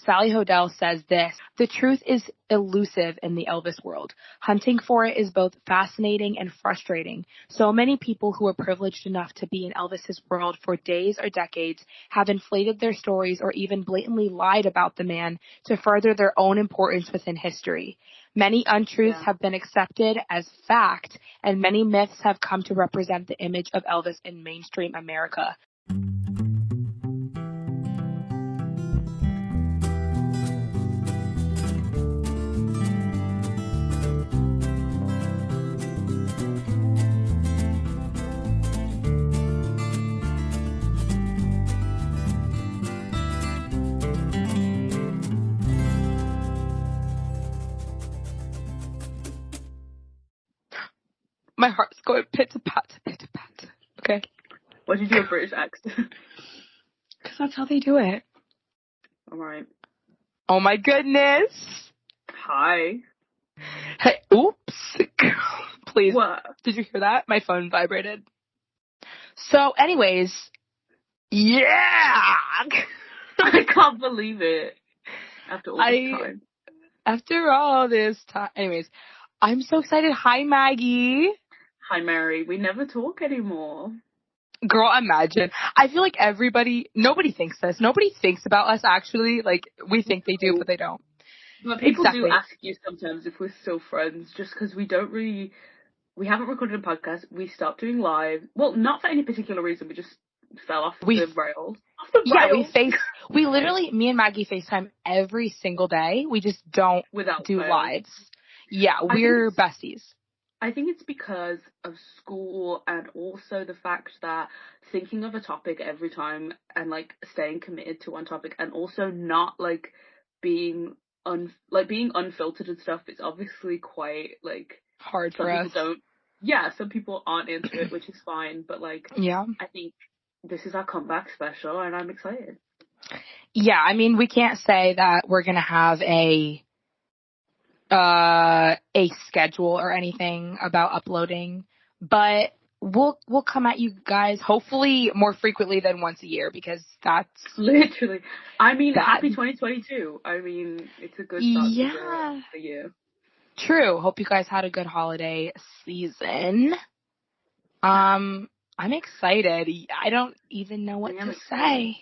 Sally Hodel says this: "The truth is elusive in the Elvis world. Hunting for it is both fascinating and frustrating. So many people who are privileged enough to be in Elvis's world for days or decades have inflated their stories or even blatantly lied about the man to further their own importance within history. Many untruths have been accepted as fact, and many myths have come to represent the image of Elvis in mainstream America." My heart's going pit-a-pat, pit-a-pat. Okay? Why did you do a British accent? Because that's how they do it. Alright. Oh my goodness! Hi. Hey, oops. Please. What? Did you hear that? My phone vibrated. So, anyways, yeah! I can't believe it. After all this time. After all this time. Anyways, I'm so excited. Hi, Maggie. Hi, Mary. We never talk anymore. Girl, imagine. I feel like nobody thinks this. Nobody thinks about us, actually. Like, we think they do, but they don't. But people do ask you sometimes if we're still friends, just because we haven't recorded a podcast. We stopped doing live. Well, not for any particular reason. We just fell off the rails. We literally, me and Maggie FaceTime every single day. We just don't do lives. Yeah, we're besties. I think it's because of school and also the fact that thinking of a topic every time and, like, staying committed to one topic and also not, like, being unfiltered and stuff, it's obviously quite, like, hard for us. Some people aren't into it, which is fine, but, like, I think this is our comeback special and I'm excited. Yeah, I mean, we can't say that we're going to have a schedule or anything about uploading, but we'll come at you guys hopefully more frequently than once a year, because that's literally, I mean, happy 2022. I mean, it's a good start to the year. True. Hope you guys had a good holiday season. I'm excited. I don't even know what to say.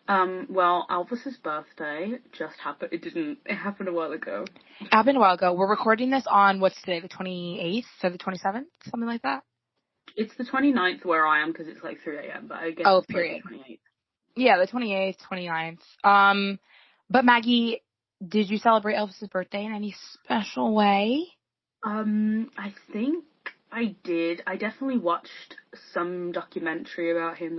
Well, Elvis's birthday just happened. It happened a while ago. We're recording this on, what's today, the 28th or the 27th? Something like that? It's the 29th where I am, because it's like 3 a.m., but I guess it's period. Like the 28th. Yeah, the 28th, 29th. But Maggie, did you celebrate Elvis's birthday in any special way? I think I did. I definitely watched some documentary about him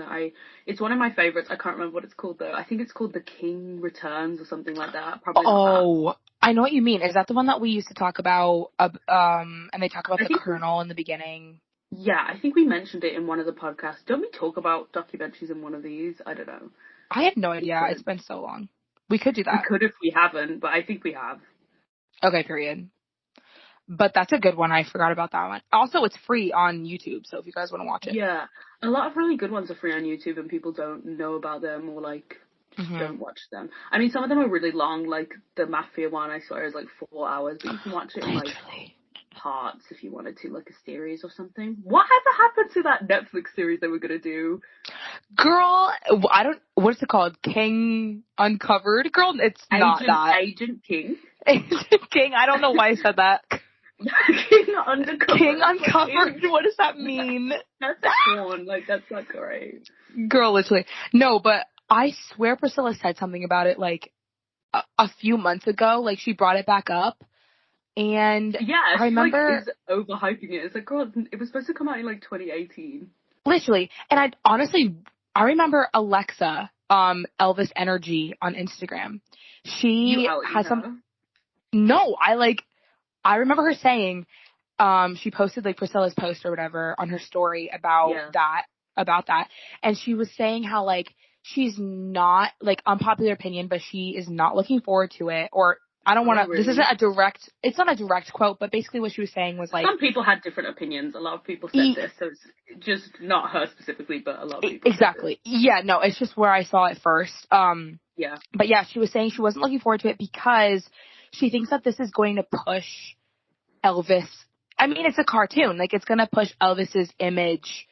it's one of my favorites. I can't remember what it's called though. I think it's called The King Returns or something like that. Probably not that. I know what you mean. Is that the one that we used to talk about, and they talk about the Colonel in the beginning? Yeah, I think we mentioned it in one of the podcasts. Don't we talk about documentaries in one of these? I don't know. I have no idea. It's been so long. We could do that. We could if we haven't, but I think we have. Okay, period. But that's a good one. I forgot about that one. Also, it's free on YouTube, so if you guys want to watch it. Yeah. A lot of really good ones are free on YouTube and people don't know about them or, like, don't watch them. I mean, some of them are really long, like the Mafia one, I swear, is like 4 hours, but you can watch it in, like, parts if you wanted to, like a series or something. Whatever happened to that Netflix series they were going to do? Girl, what's it called? King Uncovered? Girl, it's not that. Agent King? Agent King, I don't know why I said that. King Undercover. King Uncovered, what does that mean? That's a porn, like, that's not great. Girl, literally. No, but I swear Priscilla said something about it, like, a few months ago. Like, she brought it back up. And yeah, I remember is overhyping it. It's like, God, it was supposed to come out in, like, 2018. Literally. And I remember Alexa, Elvis Energy on Instagram. She has No, I remember her saying, she posted, like, Priscilla's post or whatever on her story about that. And she was saying how, like, she's not, like, unpopular opinion, but she is not looking forward to it, or I don't want to, really? this isn't it's not a direct quote, but basically what she was saying was like, some people had different opinions. A lot of people said this, so it's just not her specifically, but a lot of people exactly. Yeah, no, it's just where I saw it first. Yeah. But yeah, she was saying she wasn't looking forward to it because she thinks that this is going to push Elvis. I mean, it's a cartoon. Like, it's going to push Elvis's image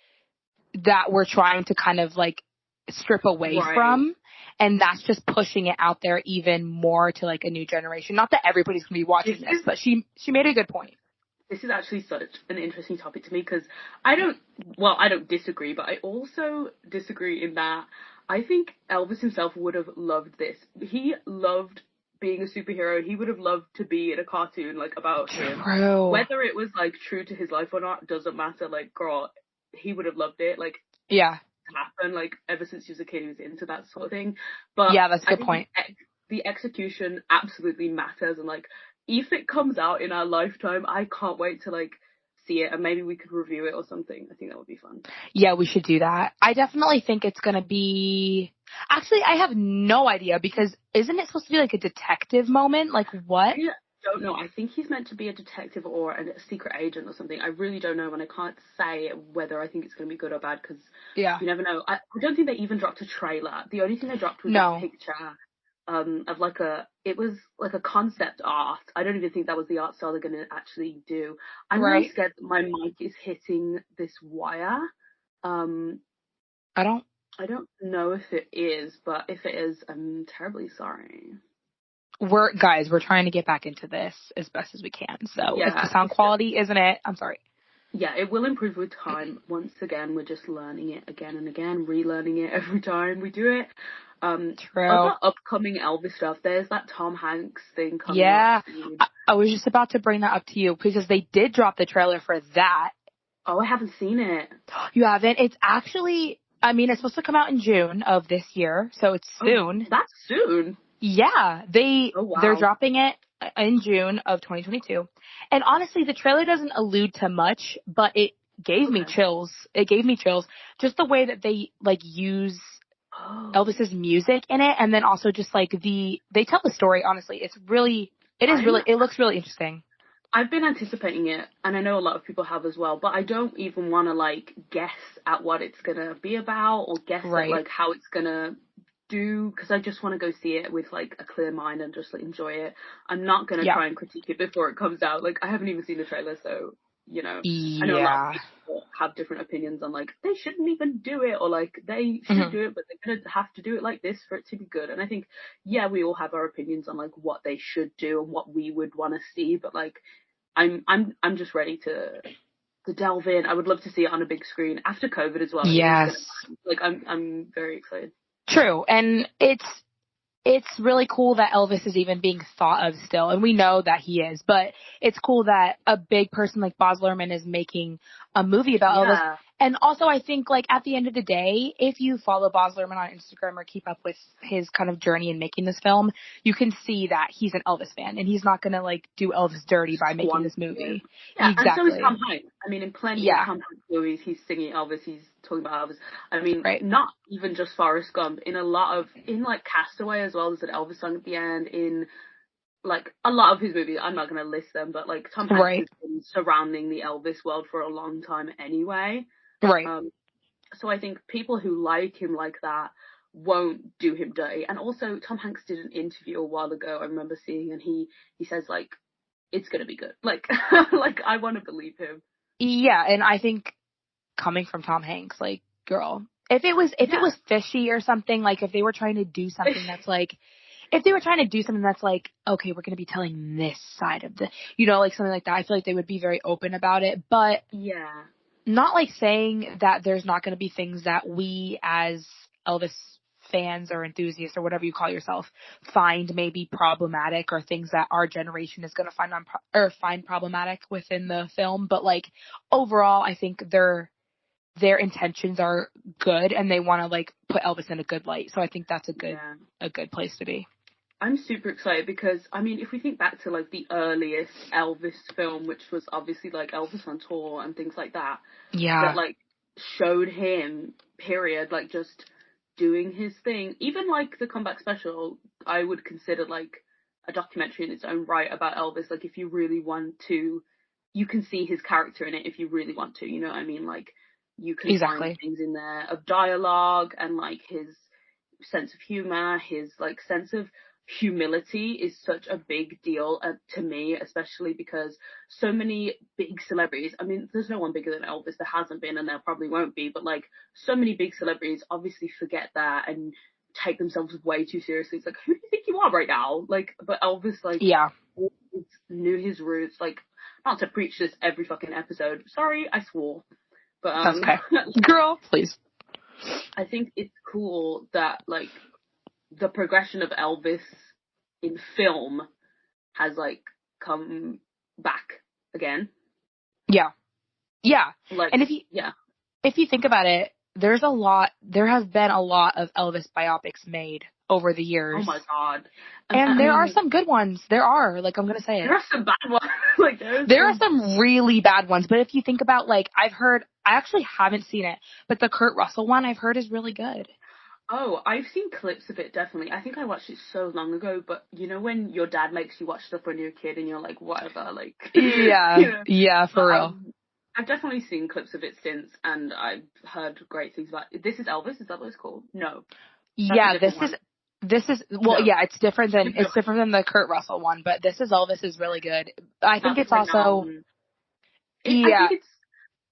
that we're trying to kind of like strip away from. And that's just pushing it out there even more to like a new generation. Not that everybody's going to be watching this, but she made a good point. This is actually such an interesting topic to me because I don't disagree, but I also disagree in that I think Elvis himself would have loved this. He loved being a superhero. He would have loved to be in a cartoon like about him. Whether it was like true to his life or not doesn't matter. Like, girl, he would have loved it. Like, yeah, happen. Like, ever since he was a kid, he was into that sort of thing. But yeah, that's a good point. The execution absolutely matters, and like, if it comes out in our lifetime, I can't wait to like see it, and maybe we could review it or something. I think that would be fun. Yeah, we should do that. I definitely think it's gonna be. Actually, I have no idea because isn't it supposed to be like a detective moment? Like what? Yeah. Don't know. I think he's meant to be a detective or a secret agent or something. I really don't know, and I can't say whether I think it's going to be good or bad because you never know. I don't think they even dropped a trailer. The only thing they dropped was a picture of like it was like a concept art. I don't even think that was the art style they're going to actually do. I'm really scared that my mic is hitting this wire. I don't know if it is, but if it is, I'm terribly sorry. We're trying to get back into this as best as we can. So if the sound quality isn't it, I'm sorry. Yeah, it will improve with time. Once again, we're just learning it again and again, relearning it every time we do it. True. Other upcoming Elvis stuff, there's that Tom Hanks thing coming up soon. I was just about to bring that up to you because they did drop the trailer for that. Oh, I haven't seen it. You haven't? It's actually, I mean, it's supposed to come out in June of this year, so it's soon. That's soon. Yeah, they're dropping it in June of 2022. And honestly, the trailer doesn't allude to much, but it gave me chills. It gave me chills. Just the way that they like use Elvis's music in it, and then also just like they tell the story, honestly. It looks really interesting. I've been anticipating it, and I know a lot of people have as well, but I don't even want to like guess at what it's going to be about or guess at like how it's going to do, because I just want to go see it with like a clear mind and just like, enjoy it. I'm not going to try and critique it before it comes out. Like, I haven't even seen the trailer, so you know, I know a lot of people have different opinions on like they shouldn't even do it or like they should do it, but they're gonna have to do it like this for it to be good. And I think we all have our opinions on like what they should do and what we would want to see, but like I'm just ready to delve in. I would love to see it on a big screen after COVID as well. Yes, like I'm very excited. True, and it's really cool that Elvis is even being thought of still, and we know that he is, but it's cool that a big person like Baz Luhrmann is making a movie about Elvis. And also, I think, like, at the end of the day, if you follow Baz Luhrmann on Instagram or keep up with his kind of journey in making this film, you can see that he's an Elvis fan, and he's not going to, like, do Elvis dirty by making this movie. Yeah, exactly. And so is Tom Hanks. I mean, in plenty of Tom Hanks movies, he's singing Elvis, he's talking about Elvis. I mean, not even just Forrest Gump. In like, Castaway as well, there's an Elvis song at the end. In, like, a lot of his movies, I'm not going to list them, but, like, Tom Hanks has been surrounding the Elvis world for a long time anyway. Right. So I think people who like him like that won't do him dirty. And also, Tom Hanks did an interview a while ago, I remember seeing, and he says, like, it's going to be good. Like, like, I want to believe him. Yeah, and I think coming from Tom Hanks, like, girl, if it was fishy or something, like, if they were trying to do something that's like, okay, we're going to be telling this side of the, you know, like something like that, I feel like they would be very open about it. But not like saying that there's not going to be things that we as Elvis fans or enthusiasts or whatever you call yourself find maybe problematic, or things that our generation is going to find problematic within the film. But like overall, I think their intentions are good, and they want to like put Elvis in a good light. So I think that's a good place to be. I'm super excited because, I mean, if we think back to, like, the earliest Elvis film, which was obviously, like, Elvis on tour and things like that. Yeah. That, like, showed him, period, like, just doing his thing. Even, like, the comeback special, I would consider, like, a documentary in its own right about Elvis. Like, if you really want to, you can see his character in it if you really want to, you know what I mean? Like, you can find things in there of dialogue and, like, his sense of humor, his, like, sense of humility is such a big deal to me, especially because so many big celebrities, I mean, there's no one bigger than Elvis, there hasn't been, and there probably won't be, but, like, so many big celebrities obviously forget that and take themselves way too seriously. It's like, who do you think you are right now? Like, but Elvis, like, knew his roots. Like, not to preach this every fucking episode. Sorry, I swore. But, That's okay. Girl, please. I think it's cool that, like, the progression of Elvis in film has, like, come back again. Yeah. Yeah. Like, and if you think about it, there have been a lot of Elvis biopics made over the years. Oh my God. And there are some good ones. There are, like, I'm going to say it. There are some bad ones. Like, there are some really bad ones. But if you think about, like, I actually haven't seen it, but the Kurt Russell one I've heard is really good. Oh, I've seen clips of it, definitely. I think I watched it so long ago, but you know when your dad makes you watch stuff when you're a kid and you're like, whatever, like... Yeah, you know? Yeah, for real. I've definitely seen clips of it since, and I've heard great things about it. This is Elvis? Is that what it's called? No. Yeah, this is, well, no. Yeah, it's different than the Kurt Russell one, but This Is Elvis is really good. I think it's also... I think it's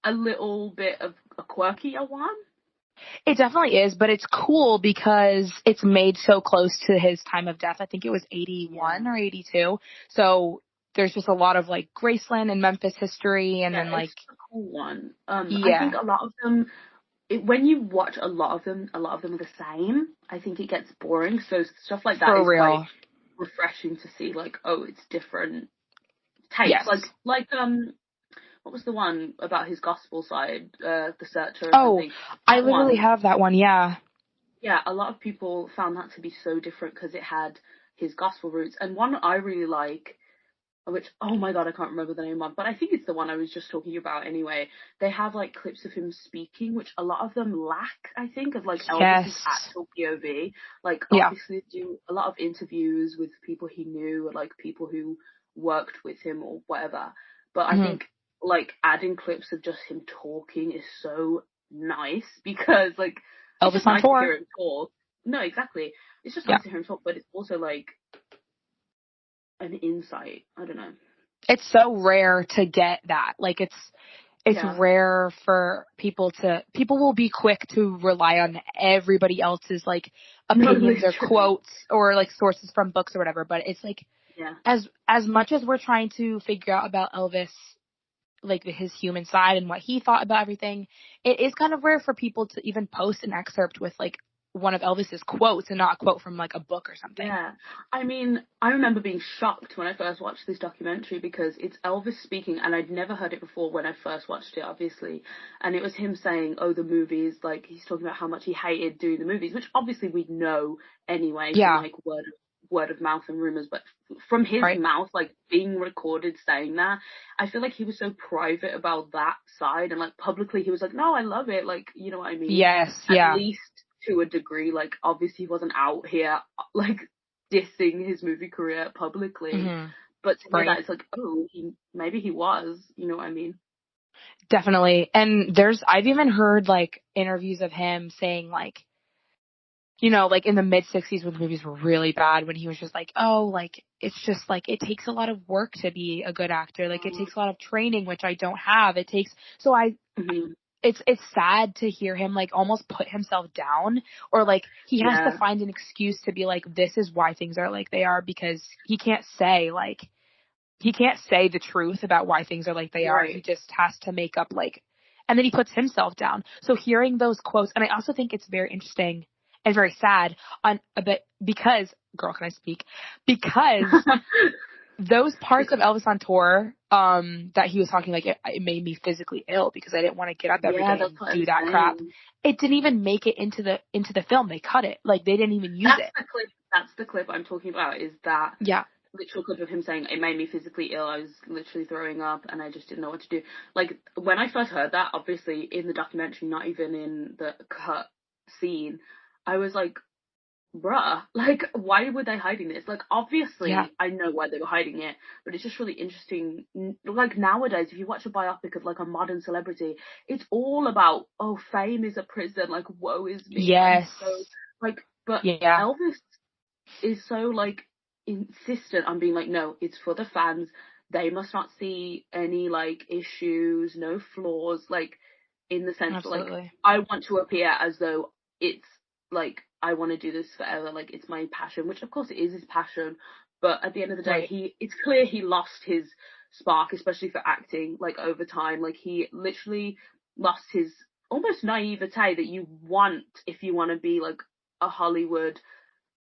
a little bit of a quirkier one. It definitely is, but it's cool because it's made so close to his time of death. I think it was 81 or 82. So there's just a lot of, like, Graceland and Memphis history, and then, like... it's a cool one. I think a lot of them, when you watch a lot of them are the same. I think it gets boring. So stuff like that is quite refreshing to see, like, oh, it's different takes. Yes. Like, what was the one about his gospel side? The Searcher. Oh, I literally have that one, yeah. Yeah, a lot of people found that to be so different because it had his gospel roots. And one I really like, which, oh my God, I can't remember the name of, but I think it's the one I was just talking about anyway. They have, like, clips of him speaking, which a lot of them lack, I think, of, like, Elvis's actual POV. Like, obviously do a lot of interviews with people he knew, or, like, people who worked with him or whatever. But I think, like, adding clips of just him talking is so nice because, like, Elvis it's on nice tour. to hear him talk. No, exactly. It's just nice to hear him talk, but it's also, like, an insight. I don't know. It's so rare to get that. Like, it's rare for people will be quick to rely on everybody else's, like, opinions or quotes or, like, sources from books or whatever. But it's like, as much as we're trying to figure out about Elvis, like, his human side and what he thought about everything, it is kind of rare for people to even post an excerpt with, like, one of Elvis's quotes and not a quote from, like, a book or something. Yeah. I mean, I remember being shocked when I first watched this documentary because it's Elvis speaking, and I'd never heard it before when I first watched it, obviously. And it was him saying, oh, the movies, like, he's talking about how much he hated doing the movies, which obviously we know anyway from, like, word of mouth and rumors, but from his mouth, like, being recorded saying that, I feel like he was so private about that side, and, like, publicly he was like, no, I love it, like, you know what I mean? Yes, At least to a degree, like, obviously he wasn't out here, like, dissing his movie career publicly, but to me that it's like, oh, maybe he was, you know what I mean? Definitely. And I've even heard, like, interviews of him saying, like, you know, like, in the mid-60s when the movies were really bad, when he was just like, oh, like, it's just, like, it takes a lot of work to be a good actor. Like, it takes a lot of training, which I don't have. So it's sad to hear him, like, almost put himself down, or, like, he has to find an excuse to be like, this is why things are like they are, because he can't say the truth about why things are like they are. He just has to make up, like, and then he puts himself down. So hearing those quotes, and I also think it's very interesting and very sad because, girl, can I speak? Because those parts of Elvis on tour, that he was talking, like, it made me physically ill because I didn't want to get up every day and do that crap. It didn't even make it into the film. They cut it. Like, they didn't even use it. That's the clip I'm talking about, is that literal clip of him saying, it made me physically ill. I was literally throwing up and I just didn't know what to do. Like, when I first heard that, obviously in the documentary, not even in the cut scene, I was like, bruh, like, why were they hiding this? Like, obviously, Yeah. I know why they were hiding it, but it's just really interesting. Like, nowadays, if you watch a biopic of, like, a modern celebrity, it's all about, oh, fame is a prison, like, woe is me. I'm Yes. so, like, but Yeah. Elvis is so, like, insistent on being like, no, it's for the fans. They must not see any, like, issues, no flaws, like, in the sense that, like, Absolutely. I want to appear as though it's, like, I want to do this forever, like, it's my passion, which, of course, it is his passion, but at the end of the day, Right. it's clear he lost his spark, especially for acting, like, over time. Like, he literally lost his almost naivete that you want if you want to be, like, a Hollywood.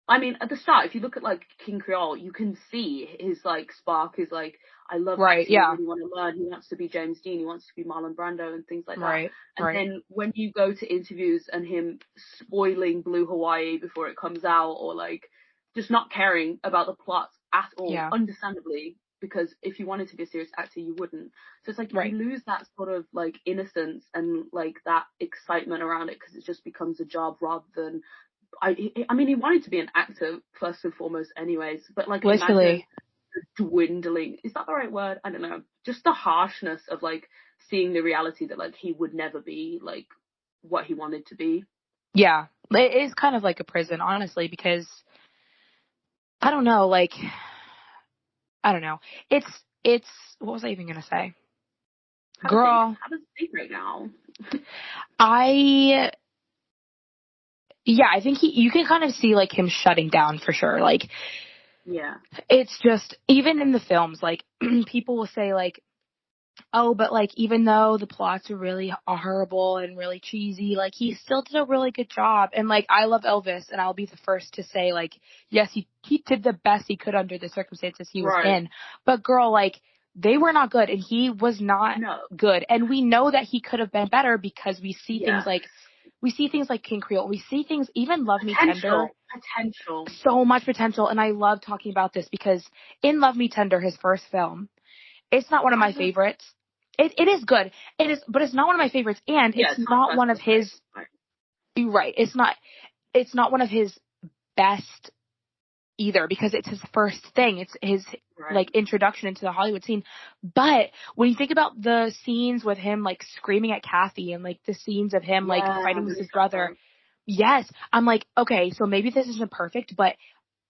I mean, at the start, if you look at, like, King Creole, you can see his, like, spark is, like, I love Right. acting, I Yeah. really want to learn. He wants to be James Dean, he wants to be Marlon Brando and things like that. Right. And Right. then when you go to interviews and him spoiling Blue Hawaii before it comes out, or, like, just not caring about the plot at all, Yeah. understandably, because if you wanted to be a serious actor, you wouldn't. So it's like, you Right. lose that sort of, like, innocence and, like, that excitement around it, because it just becomes a job rather than I mean, he wanted to be an actor first and foremost, anyways. But, like, imagine Literally. the dwindling. Is that the right word? I don't know. Just the harshness of, like, seeing the reality that, like, he would never be, like, what he wanted to be. Yeah. It is kind of like a prison, honestly, because I don't know, like, I don't know. It's, what was I even going to say? Have a think. Girl, Have a think right now. I, yeah, I think you can kind of see, like, him shutting down for sure. Like, Yeah. it's just, even in the films, like, people will say, like, oh, but, like, even though the plots are really horrible and really cheesy, like, he still did a really good job. And, like, I love Elvis, and I'll be the first to say, like, yes, he did the best he could under the circumstances he was Right. in. But, girl, like, they were not good, and he was not No. good. And we know that he could have been better because we see Yeah. things like King Creole. We see things, even Love Me Tender, Potential. Potential. so much potential. And I love talking about this because in Love Me Tender, his first film, it's not one of I my have. favorites. It is good. It is, but it's not one of my favorites, and Yeah, it's it's not not one of personal his. taste. Right. You're right. It's not one of his best either because it's his first thing. It's his Right. like introduction into the Hollywood scene. But when you think about the scenes with him like screaming at Kathy and like the scenes of him like Yeah. fighting with Really his brother, suffer. yes, I'm like, okay, so maybe this isn't perfect, but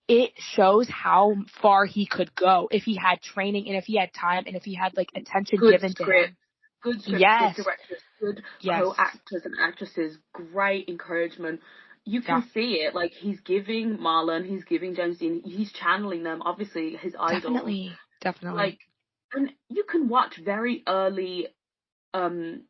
it shows how far he could go if he had training and if he had time and if he had like attention Good given to script, him. good Yes. directors, good Yes. co-actors and actresses, great encouragement. You Yeah. can see it, like, he's giving Marlon, he's giving James Dean, he's channeling them, obviously his idols. Definitely. Definitely. Like, and you can watch very early um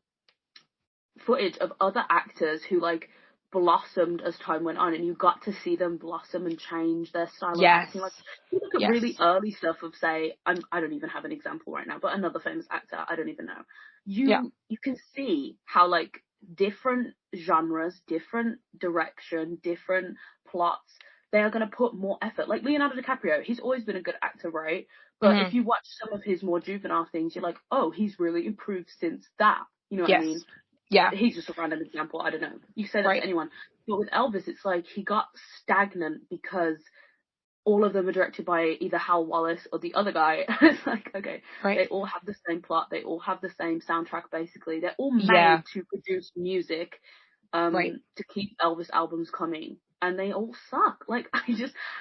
footage of other actors who, like, blossomed as time went on, and you got to see them blossom and change their style of Yes. acting. Like, you look at Yes. really early stuff of, say, I don't even have an example right now, but another famous actor, I don't even know. Yeah. You can see how, like, different genres, different direction, different plots, they are going to put more effort. Like Leonardo DiCaprio, he's always been a good actor, right? But if Hmm. you watch some of his more juvenile things, you're like, oh, he's really improved since that. You know what I Yes. mean? Yeah. He's just a random example. I don't know. You say that to Right. anyone. But with Elvis, it's like he got stagnant because all of them are directed by either Hal Wallace or the other guy. It's like, okay, Right. they all have the same plot. They all have the same soundtrack, basically. They're all Yeah. made to produce music Right. to keep Elvis albums coming. And they all suck. Like,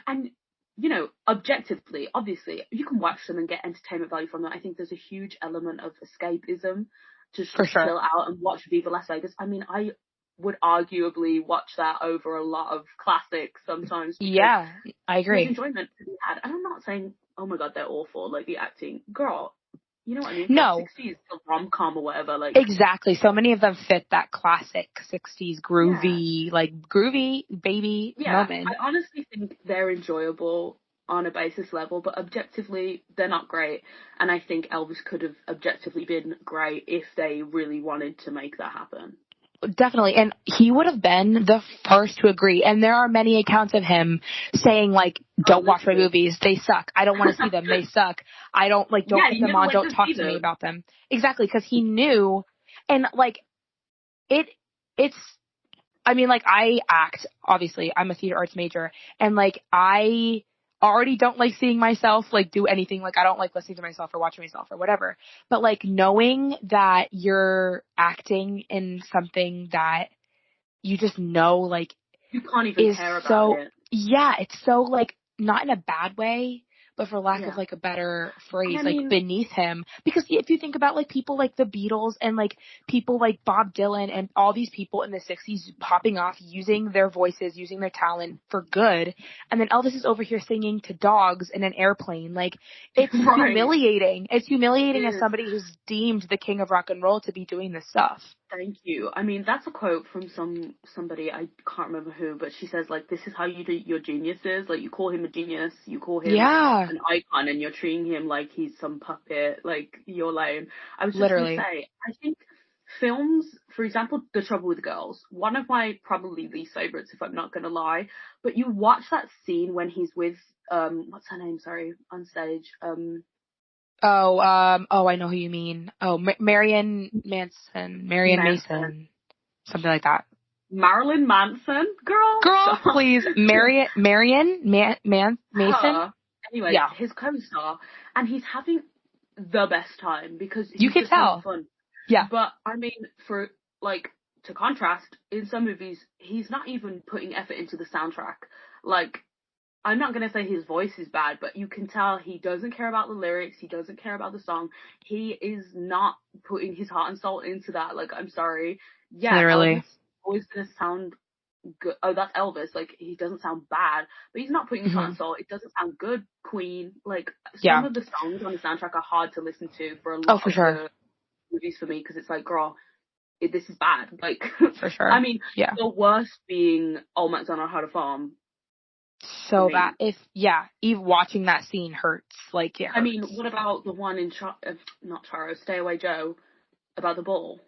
and, you know, objectively, obviously, you can watch them and get entertainment value from them. I think there's a huge element of escapism to For just sure. chill out and watch Viva Las Vegas. I mean, I would arguably watch that over a lot of classics sometimes because Yeah. I there's agree. enjoyment to be had. And I'm not saying, oh my god, they're awful, like the acting. Girl, you know what I mean? For a No. 60s rom-com or whatever, like, Exactly. So many of them fit that classic 60s yeah. groovy baby Yeah, I moment. honestly think they're enjoyable on a basis level, but objectively, they're not great. And I think Elvis could have objectively been great if they really wanted to make that happen. Definitely. And he would have been the first to agree. And there are many accounts of him saying, like, Oh, don't watch my literally. movies. They suck. I don't want to see them. They suck. Don't Yeah, put you them never on. went Don't to talk see to me them. about them. Exactly. Because he knew. And, like, it, it's I mean, like, I act, obviously, I'm a theater arts major, and, like, I already don't like seeing myself, like, do anything. Like, I don't like listening to myself or watching myself or whatever. But, like, knowing that you're acting in something that you just know, like, You can't even is care about so, it. yeah, it's so, like, not in a bad way, but for lack of, Yeah. like, a better And phrase, I like, mean, beneath him. Because if you think about, like, people like the Beatles and, like, people like Bob Dylan and all these people in the 60s popping off, using their voices, using their talent for good, and then Elvis is over here singing to dogs in an airplane. Like, it's right. humiliating. It's humiliating It as is. somebody who's deemed the king of rock and roll to be doing this stuff. Thank you. I mean, that's a quote from somebody, I can't remember who, but she says, like, this is how you do your geniuses. Like, you call him a genius, you call him Yeah. an icon, and you're treating him like he's some puppet. Like, you're lame. I was just going to Literally. say, I think films, for example, The Trouble with Girls, one of my probably least favorites, if I'm not going to lie, but you watch that scene when he's with, what's her name, sorry, on stage, I know who you mean. Oh, Marion Manson. Mason, something like that. Marilyn Manson, girl. Girl, please, Marion Mason. Her. Anyway, Yeah, his co-star, and he's having the best time because you he's could just having tell. fun. Yeah, But I mean, for like to contrast, in some movies, he's not even putting effort into the soundtrack. Like, I'm not gonna say his voice is bad, but you can tell he doesn't care about the lyrics. He doesn't care about the song. He is not putting his heart and soul into that. Like, I'm sorry. Yeah, Elvis literally. is always gonna sound good. Oh, that's Elvis. Like, he doesn't sound bad, but he's not putting his heart Hmm. and soul. It doesn't sound good. Queen. Like, some Yeah. of the songs on the soundtrack are hard to listen to for a Oh, lot for of sure. the movies for me because it's like, girl, this is bad. Like, For sure. I mean, Yeah. the worst being Old MacDonald Had a Farm for So bad. me. Even watching that scene hurts. Like, it I hurts. mean, what about the one in not Charo, Stay Away Joe, about the ball?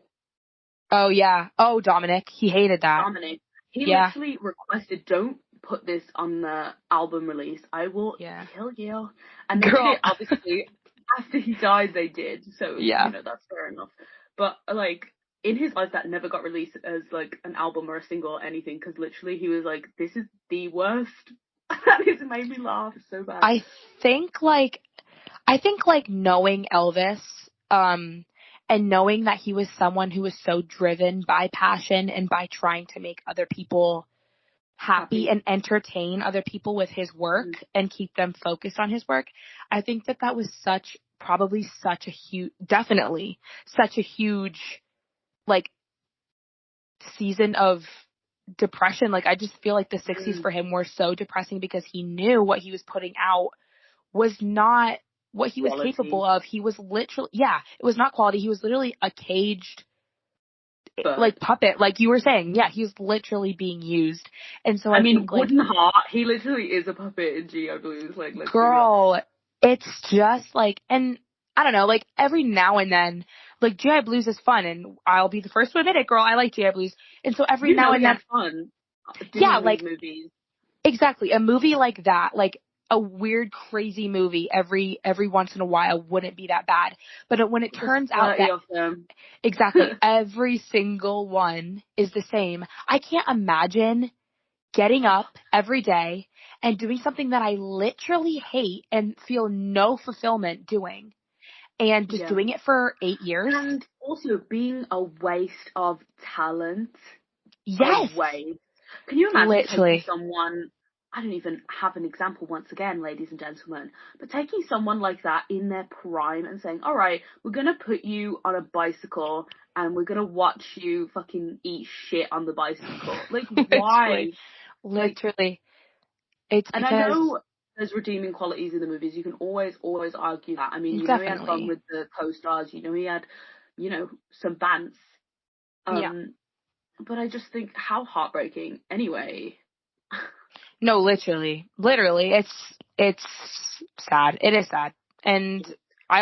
Oh yeah. Oh, Dominic, he hated that. Dominic. He Yeah. literally requested, don't put this on the album release. I will Yeah. kill you. And they did Girl. it, obviously. After he died, they did. So, Yeah. that's fair enough. But, like, in his life, that never got released as, like, an album or a single or anything. Because literally, he was like, this is the worst. And it made me laugh so bad. I think like knowing Elvis, and knowing that he was someone who was so driven by passion and by trying to make other people happy and entertain other people with his work and keep them focused on his work. I think that was definitely such a huge, like, season of depression. Like, I just feel like the 60s for him were so depressing because he knew what he was putting out was not what he was Quality. capable of. He was literally, it was not quality. He was literally a caged, like, puppet, like you were saying. Yeah, he was literally being used. And so I mean, think, like, Wooden Heart, he literally is a puppet in G.I. Blues. Like, let's be real. girl, it's just like, and I don't know, like, every now and then, like, G.I. Blues is fun, and I'll be the first to admit it, girl, I like G.I. Blues. And so every now and he then, had fun yeah, doing like, these movies. exactly, a movie like that, like a weird, crazy movie every once in a while wouldn't be that bad. But when it turns out that of them. exactly every single one is the same, I can't imagine getting up every day and doing something that I literally hate and feel no fulfillment doing, and just doing it for 8 years. And also being a waste of talent. Yes. A waste. Can you imagine Literally. taking someone, I don't even have an example once again, ladies and gentlemen, but taking someone like that in their prime and saying, all right, we're going to put you on a bicycle and we're going to watch you fucking eat shit on the bicycle. Like, why? Literally. It's and because, I know there's redeeming qualities in the movies. You can always argue that. I mean, he had fun with the co-stars. He had, some bants. But I just think how heartbreaking. Anyway. No, literally, it's sad. It is sad. And I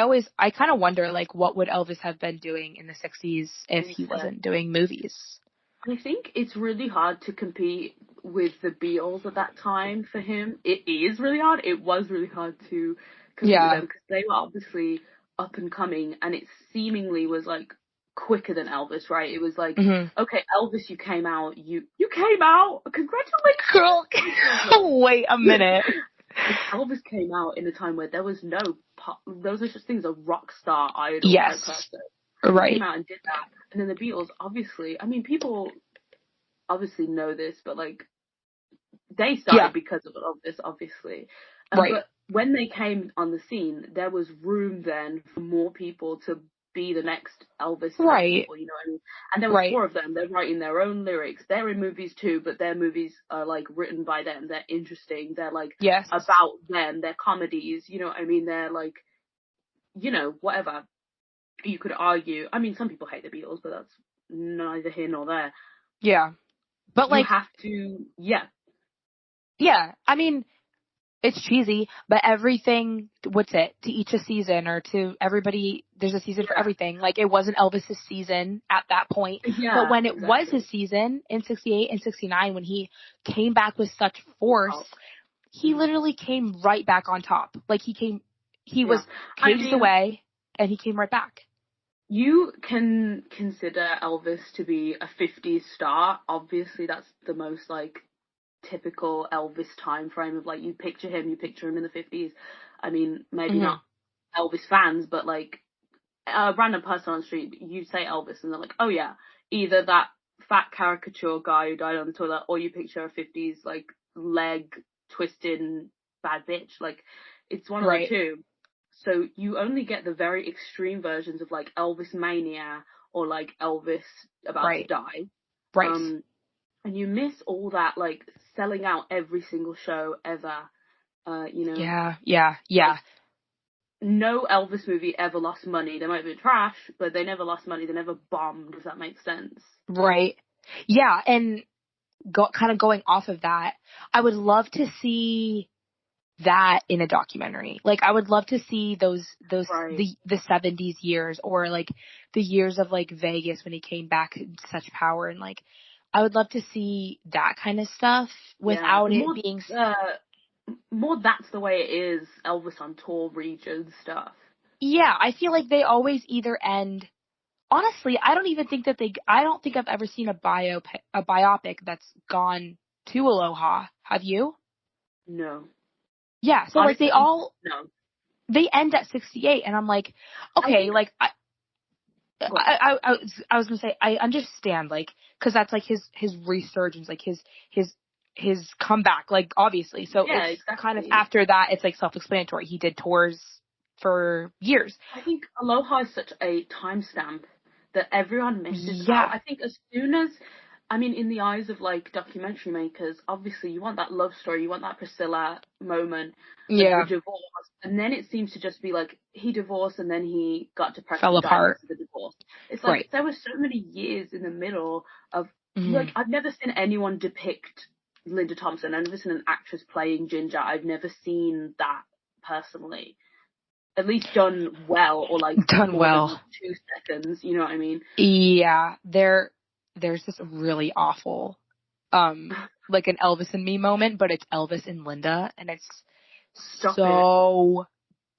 kind of wonder, like, what would Elvis have been doing in the 60s if he wasn't doing movies? I think it's really hard to compete with the Beatles at that time for him. It is really hard. It was really hard to compete with them because they were obviously up and coming, and it seemingly was like quicker than Elvis, right? It was like, Mm-hmm. okay, Elvis, you came out, congratulations. Girl, wait a minute. Like, Elvis came out in a time where there was such things as a rock star idol type Yes. person. Right. He came out and did that. And then the Beatles, obviously, I mean, people obviously know this, but like, they started because of Elvis, obviously. Right. But when they came on the scene, there was room then for more people to be the next Elvis type people, you know what I mean? And there were 4 of them. They're writing their own lyrics. They're in movies too, but their movies are like written by them. They're interesting. They're like about them. They're comedies, you know what I mean? They're like, you know, whatever. You could argue. I mean, some people hate the Beatles, but that's neither here nor there. Yeah. But like, you have to, yeah, I mean, it's cheesy, but everything, to each a season, or to everybody, there's a season for everything. Like, it wasn't Elvis's season at that point. But when it was his season in 68 and 69, when he came back with such force, he literally came right back on top. Like, he was caged away, and he came right back. You can consider Elvis to be a 50s star. Obviously, that's the most, like, typical Elvis time frame of, like, you picture him in the 50s. I mean, maybe not Elvis fans, but, like, a random person on the street, you say Elvis and they're like, oh yeah, either that fat caricature guy who died on the toilet, or you picture a 50s, like, leg twisting bad bitch. Like, it's one of the two. So you only get the very extreme versions of, like, Elvis mania, or, like, Elvis about to die. Right. And you miss all that, like, selling out every single show ever, you know? Yeah. Like, no Elvis movie ever lost money. They might have been trash, but they never lost money. They never bombed, if that makes sense. Right. Yeah, and kind of going off of that, I would love to see that in a documentary. Like, I would love to see those the 70s years, or like the years of, like, Vegas when he came back in such power, and like, I would love to see that kind of stuff without it being more that's the way it is, Elvis on tour region stuff. Yeah, I feel like they always either end. Honestly, I don't think I've ever seen a biopic that's gone to Aloha. Have you? No. Yeah, so honestly, like they end at 68, and I'm like, okay, I was gonna say, I understand, like, because that's like his resurgence, like his comeback, like, obviously. So it's kind of after that, it's like self-explanatory. He did tours for years. I think Aloha is such a timestamp that everyone misses out. I think as soon as, I mean, in the eyes of, like, documentary makers, obviously you want that love story, you want that Priscilla moment, the divorce, and then it seems to just be like, he divorced and then he got depressed, fell apart, the divorce. It's like, there were so many years in the middle of, like, I've never seen anyone depict Linda Thompson. I've never seen an actress playing Ginger. I've never seen that personally. At least done well, or like done well. 2 seconds, you know what I mean? Yeah, there's this really awful, like an Elvis and me moment, but it's Elvis and Linda, and it's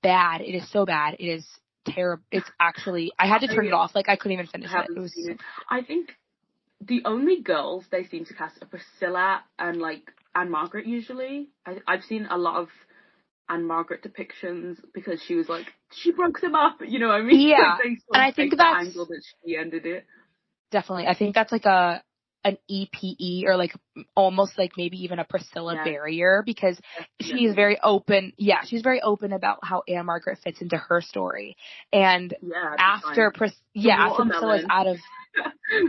bad. It is so bad. It is terrible. It's actually, I had to turn it off. Like, I couldn't even finish it. It was. I think the only girls they seem to cast are Priscilla and, like, Anne Margaret usually. I've seen a lot of Anne Margaret depictions because she was like, she broke them up, you know what I mean? Yeah, like, and I think that's the angle that she ended it. Definitely, I think that's like an EPE, or like almost like maybe even a Priscilla barrier, because she is very open. Yeah, she's very open about how Anne Margaret fits into her story, and after Priscilla's out of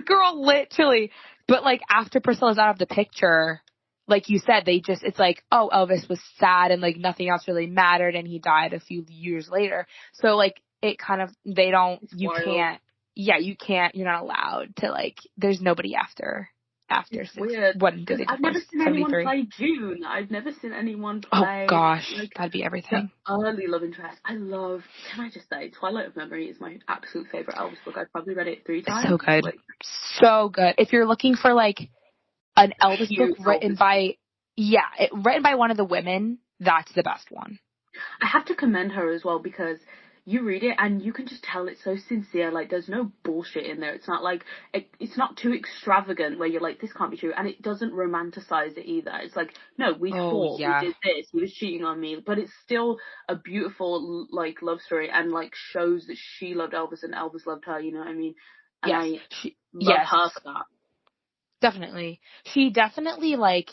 girl, literally, but like after Priscilla's out of the picture, like you said, it's like, oh, Elvis was sad and like nothing else really mattered, and he died a few years later. So like it kind of, you're not allowed to, like, there's nobody after. It's weird. I've never seen anyone play June. I've never seen anyone play. Oh gosh, like, that'd be everything. Early love interest. Can I just say, Twilight of Memory is my absolute favorite Elvis book. I've probably read it 3 times. So good. Like, so good. If you're looking for like an Elvis book written by one of the women, that's the best one. I have to commend her as well, because you read it and you can just tell it's so sincere. Like, there's no bullshit in there. It's not like, it's not too extravagant where you're like, this can't be true. And it doesn't romanticize it either. It's like, no, we fought, we did this, he was cheating on me. But it's still a beautiful, like, love story, and, like, shows that she loved Elvis and Elvis loved her, you know what I mean? And I love her for that. Definitely. She definitely, like,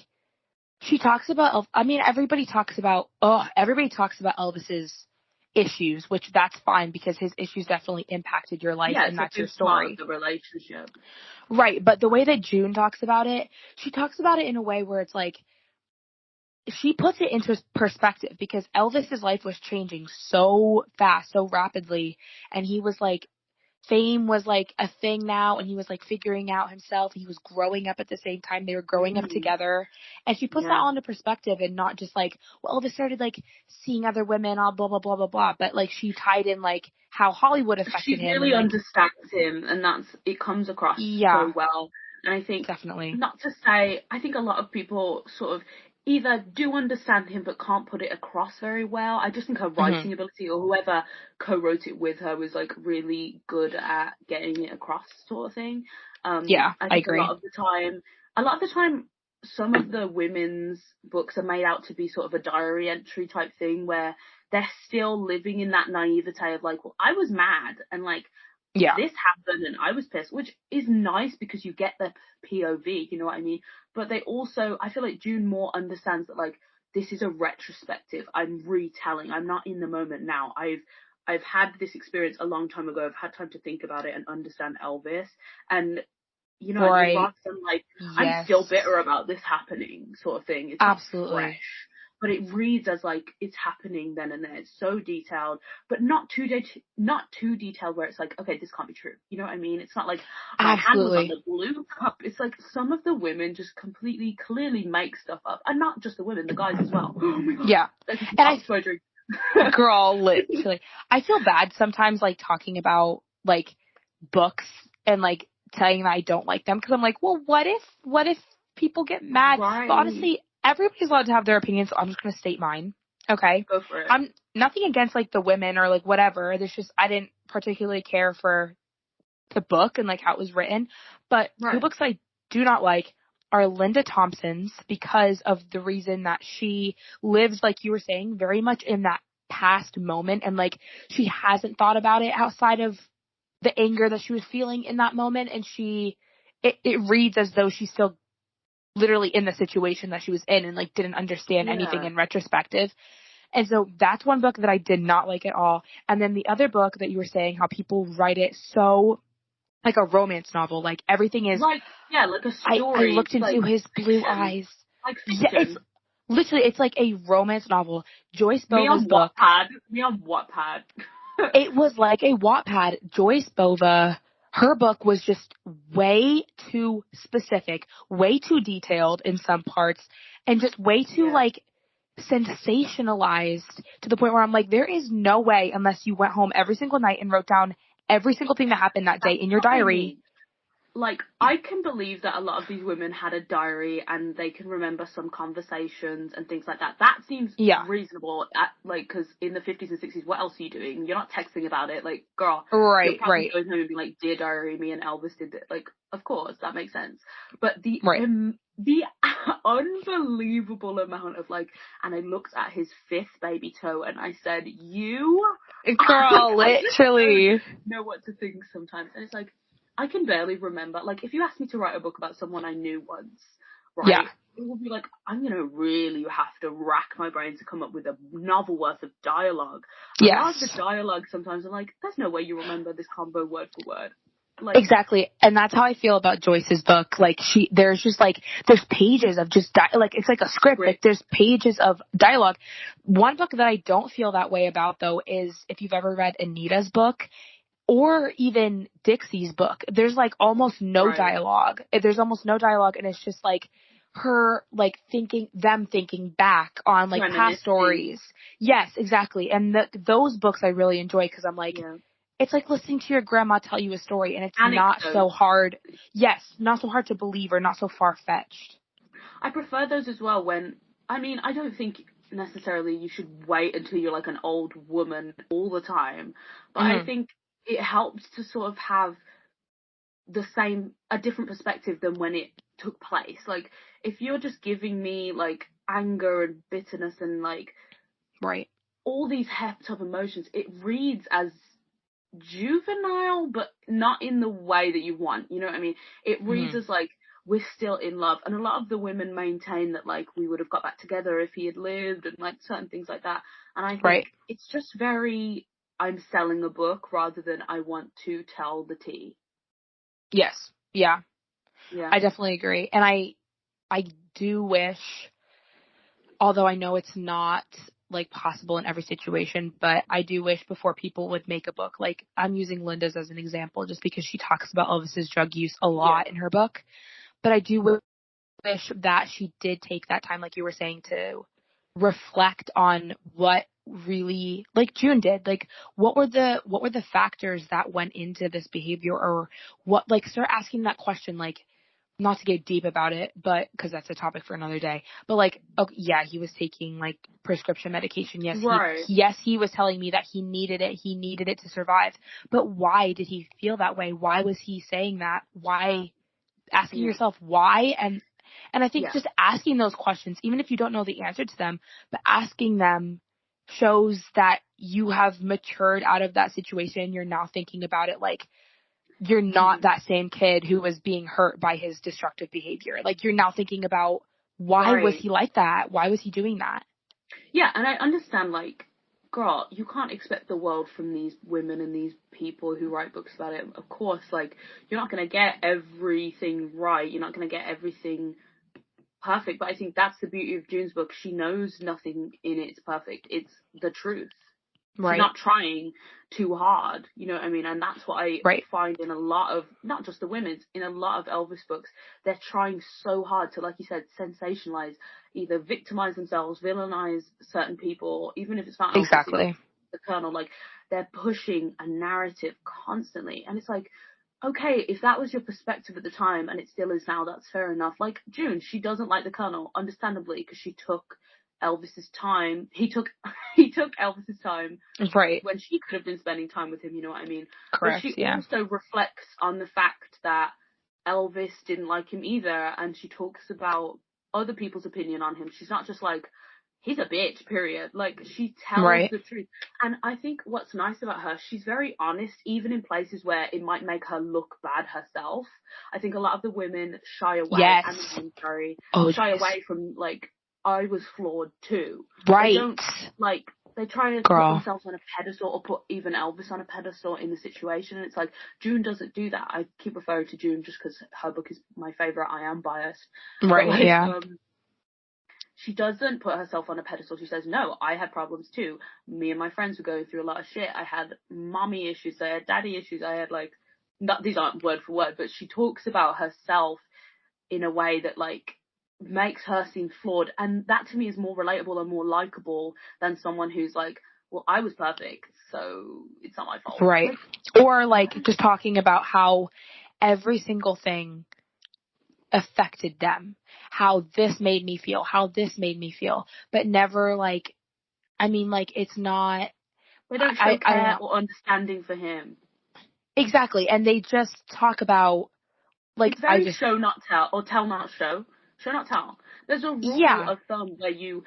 she talks about, I mean, everybody talks about Elvis's issues, which that's fine because his issues definitely impacted your life, and that's your story. Part of the relationship. Right, but the way that June talks about it, she talks about it in a way where it's like, she puts it into perspective because Elvis's life was changing so fast, so rapidly, and he was like, fame was like a thing now, and he was like figuring out himself. He was growing up at the same time. They were growing up together, and she puts that all into perspective, and not just like, well, Elvis started like seeing other women, all blah blah blah blah blah, but like she tied in like how Hollywood affected him. She really understands him, and it comes across so well. And I think, definitely, not to say, I think a lot of people sort of either do understand him but can't put it across very well. I just think her writing ability, or whoever co-wrote it with her, was like really good at getting it across, sort of thing. I agree. A lot of the time, some of the women's books are made out to be sort of a diary entry type thing where they're still living in that naivete of like, well, I was mad and like, this happened and I was pissed, which is nice because you get the POV, you know what I mean? But they also, I feel like June more understands that like, this is a retrospective. I'm retelling. I'm not in the moment now. I've had this experience a long time ago. I've had time to think about it and understand Elvis. And, you know, rather than like, I'm still bitter about this happening sort of thing. It's absolutely not fresh. But it reads as like it's happening then and there. It's so detailed, but not too detailed where it's like, okay, this can't be true. You know what I mean? It's not like my hand was on the blue cup. It's like some of the women just completely clearly make stuff up, and not just the women, the guys as well. Oh my God. Yeah, and girl, literally, I feel bad sometimes like talking about like books and like saying that I don't like them because I'm like, well, what if people get mad? Right. But honestly, everybody's allowed to have their opinions, so I'm just going to state mine. Okay? Go for it. I'm nothing against, like, the women or, like, whatever. There's just, I didn't particularly care for the book and, like, how it was written. But the books I do not like are Linda Thompson's because of the reason that she lives, like you were saying, very much in that past moment. And, like, she hasn't thought about it outside of the anger that she was feeling in that moment. And it reads as though she's still literally in the situation that she was in and like didn't understand anything in retrospective. And so that's one book that I did not like at all. And then the other book that you were saying, how people write it so like a romance novel, like everything is like a story. I looked into like his blue eyes. Like fiction. Yeah, it's literally, it's like a romance novel. Joyce Bova's book. Me on Wattpad. It was like a Wattpad. Joyce Bova, her book was just way too specific, way too detailed in some parts, and just way too, like, sensationalized to the point where I'm like, there is no way, unless you went home every single night and wrote down every single thing that happened that day in your diary. Like, I can believe that a lot of these women had a diary and they can remember some conversations and things like that. That seems reasonable, because in the 50s and 60s, what else are you doing? You're not texting about it. Like, girl, you're probably going home and being like, dear diary, me and Elvis did it. Like, of course, that makes sense. But the unbelievable amount of, like, and I looked at his fifth baby toe and I said, you... Girl, literally. I don't know what to think sometimes. And it's like, I can barely remember. Like, if you asked me to write a book about someone I knew once, right, it would be like, I'm going to really have to rack my brain to come up with a novel worth of dialogue. Yes. A lot of the dialogue sometimes I'm like, there's no way you remember this combo word for word. Like, exactly. And that's how I feel about Joyce's book. Like, there's just like, there's pages of just, like, it's like a script. Like, there's pages of dialogue. One book that I don't feel that way about, though, is if you've ever read Anita's book, or even Dixie's book, there's like almost no dialogue. There's almost no dialogue, and it's just like her like thinking back on like past stories. Yes, exactly. And those books I really enjoy because I'm like, it's like listening to your grandma tell you a story, and it's not so hard. Yes, not so hard to believe or not so far-fetched. I prefer those as well when, I mean, I don't think necessarily you should wait until you're like an old woman all the time, but Mm-hmm. I think it helps to sort of have a different perspective than when it took place. Like, if you're just giving me like anger and bitterness and like Right. all these heaped up emotions, it reads as juvenile, but not in the way that you want. You know what I mean? It reads as like, we're still in love. And a lot of the women maintain that like we would have got back together if he had lived and like certain things like that. And I think it's just very, I'm selling a book rather than I want to tell the tea. Yes. Yeah. Yeah. I definitely agree. And I do wish, although I know it's not like possible in every situation, but I do wish before people would make a book, like I'm using Linda's as an example just because she talks about Elvis's drug use a lot in her book, but I do wish that she did take that time, like you were saying, to reflect on what really, like June did, like what were the factors that went into this behavior, or what, like start asking that question, like, not to get deep about it, but because that's a topic for another day. But like, okay, yeah, he was taking like prescription medication. Yes, he was telling me that he needed it. He needed it to survive. But why did he feel that way? Why was he saying that? Why? Asking yourself why, and I think just asking those questions, even if you don't know the answer to them, but asking them shows that you have matured out of that situation. You're now thinking about it like, you're not that same kid who was being hurt by his destructive behavior. Like, you're now thinking about, why was he like that? Why was he doing that? Yeah, and I understand, like, girl, you can't expect the world from these women and these people who write books about it. Of course, like, you're not going to get everything right. You're not going to get everything perfect. But I think that's the beauty of June's book. She knows nothing in it's perfect. It's the truth. She's not trying too hard, you know what I mean? And that's what I find in a lot of, not just the women's, in a lot of Elvis books, they're trying so hard to, like you said, sensationalize, either victimize themselves, villainize certain people, even if it's not Elvis, it's the Colonel, like, they're pushing a narrative constantly. And it's like, okay, if that was your perspective at the time, and it still is now, that's fair enough. Like, June, she doesn't like the Colonel, understandably, because she took Elvis's time. He took Elvis's time when she could have been spending time with him, you know what I mean? Correct. But she also reflects on the fact that Elvis didn't like him either, and she talks about other people's opinion on him. She's not just like, he's a bitch, period. Like, she tells the truth. And I think what's nice about her, she's very honest, even in places where it might make her look bad herself. I think a lot of the women shy away, shy away from, like, I was flawed too. They don't, like, they try to put themselves on a pedestal, or put even Elvis on a pedestal in the situation. And it's like, June doesn't do that. I keep referring to June just because her book is my favorite. I am biased. But, like, she doesn't put herself on a pedestal. She says, no, I had problems too. Me and my friends were going through a lot of shit. I had mommy issues. I had daddy issues. I had, like, not, these aren't word for word, but she talks about herself in a way that, like, makes her seem flawed, and that to me is more relatable and more likable than someone who's like, well, I was perfect, so it's not my fault. Like, or like just talking about how every single thing affected them, how this made me feel, but never like, I mean, like, it's not, they don't show care or understanding for him. Exactly, and they just talk about, like, it's very show not tell, or tell not show. Show not tell. There's a rule of thumb where you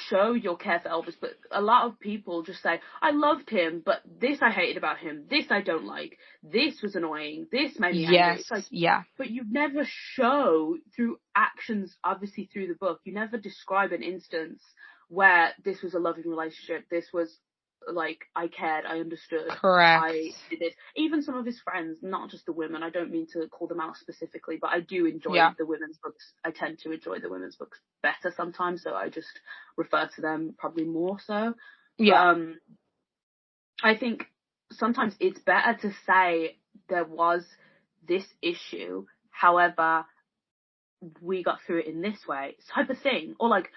show your care for Elvis, but a lot of people just say, I loved him, but this I hated about him, this I don't like, this was annoying, this made me angry. It's like, but you never show through actions, obviously through the book, you never describe an instance where this was a loving relationship, this was, like, I cared, I understood. Correct. I did it. Even some of his friends, not just the women, I don't mean to call them out specifically, but I do enjoy the women's books. I tend to enjoy the women's books better sometimes, so I just refer to them probably more so. Yeah. But, I think sometimes it's better to say there was this issue, however, we got through it in this way, type of thing. Or, like,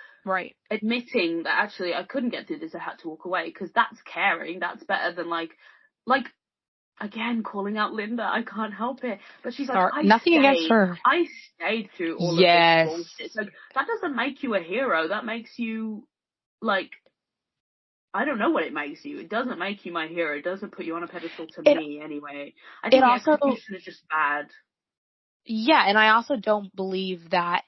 admitting that actually I couldn't get through this, I had to walk away, because that's caring. That's better than like again, calling out Linda. I can't help it, but she's like, nothing against her. I stayed through all of this bullshit. It's like, that doesn't make you a hero. That makes you like, I don't know what it makes you. It doesn't make you my hero. It doesn't put you on a pedestal to me anyway. I think the execution is just bad. Yeah, and I also don't believe that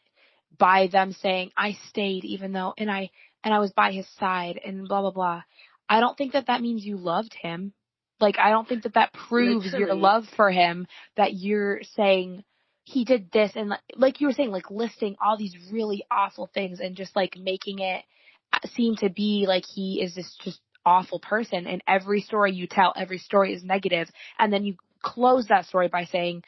by them saying I stayed even though and I was by his side and blah blah blah. I don't think that means you loved him. Like I don't think that proves your love for him, that you're saying he did this and like you were saying, like listing all these really awful things and just like making it seem to be like he is this just awful person, and every story you tell, every story is negative, and then you close that story by saying,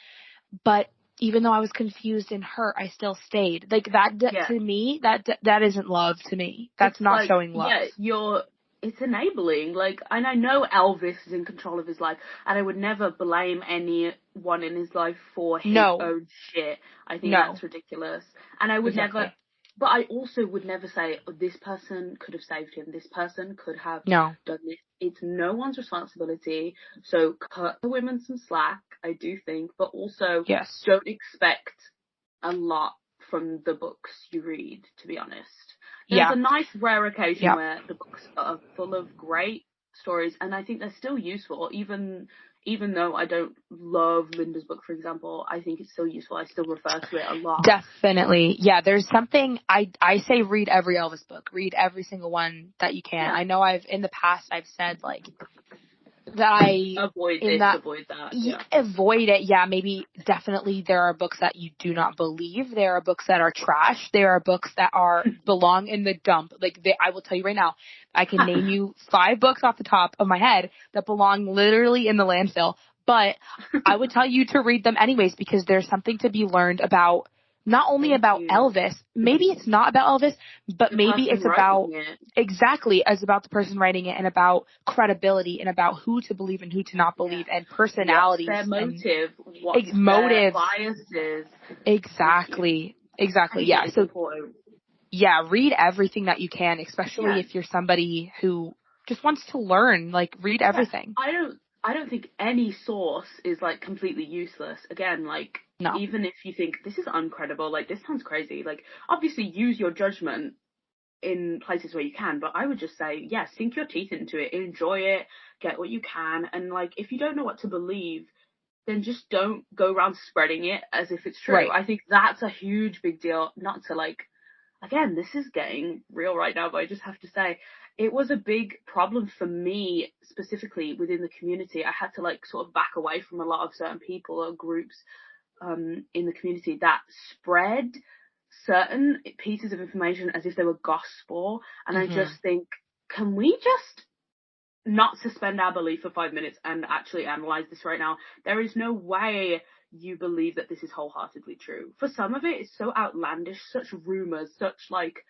but even though I was confused and hurt, I still stayed. Like that to me, that isn't love to me. That's not like, showing love. Yeah, it's enabling. Like, and I know Elvis is in control of his life, and I would never blame anyone in his life for his own shit. I think that's ridiculous. And I would never, but I also would never say, oh, this person could have saved him. This person could have done this. It's no one's responsibility. So cut the women some slack, I do think, but also don't expect a lot from the books you read, to be honest. There's a nice rare occasion where the books are full of great stories, and I think they're still useful, even though I don't love Linda's book, for example. I think it's still useful. I still refer to it a lot. Definitely. Yeah, there's something, I say read every Elvis book. Read every single one that you can. Yeah. I know in the past I've said, like, that I avoid that. Yeah. Avoid it. Yeah, maybe definitely there are books that you do not believe. There are books that are trash. There are books that belong in the dump. Like I will tell you right now, I can name you 5 books off the top of my head that belong literally in the landfill. But I would tell you to read them anyways, because there's something to be learned about. Not only about Elvis, maybe it's not about Elvis, but maybe it's about it's about the person writing it, and about credibility, and about who to believe and who to not believe, and personalities. What's their motive? What's their biases? Exactly. Yeah. So important. Yeah, read everything that you can, especially if you're somebody who just wants to learn. Like, read everything. I don't think any source is like completely useless. Again, like, even if you think this is uncredible, like this sounds crazy, like obviously use your judgment in places where you can, but I would just say, sink your teeth into it, enjoy it, get what you can, and like if you don't know what to believe, then just don't go around spreading it as if it's true. Right. I think that's a huge big deal. Not to like, again, this is getting real right now, but I just have to say, it was a big problem for me, specifically within the community. I had to like sort of back away from a lot of certain people or groups in the community that spread certain pieces of information as if they were gospel. And I just think, can we just not suspend our belief for 5 minutes and actually analyze this right now? There is no way you believe that this is wholeheartedly true. For some of it, it's so outlandish, such rumors, such like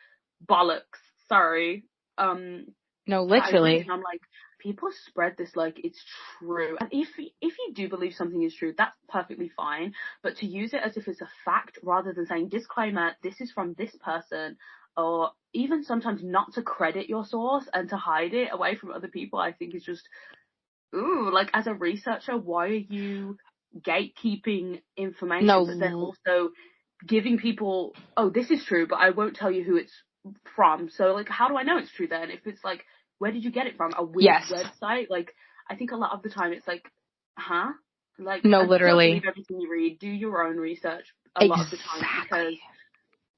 bollocks. Sorry. No, literally. And I'm like, people spread this like it's true. And if you do believe something is true, that's perfectly fine. But to use it as if it's a fact rather than saying, disclaimer, this is from this person, or even sometimes not to credit your source and to hide it away from other people, I think is just, like as a researcher, why are you gatekeeping information, but then also giving people, oh, this is true, but I won't tell you who it's from. So like, how do I know it's true then? If it's like, where did you get it from? A weird website? Like, I think a lot of the time it's like, like, no, literally. Don't believe everything you read. Do your own research a lot of the time, because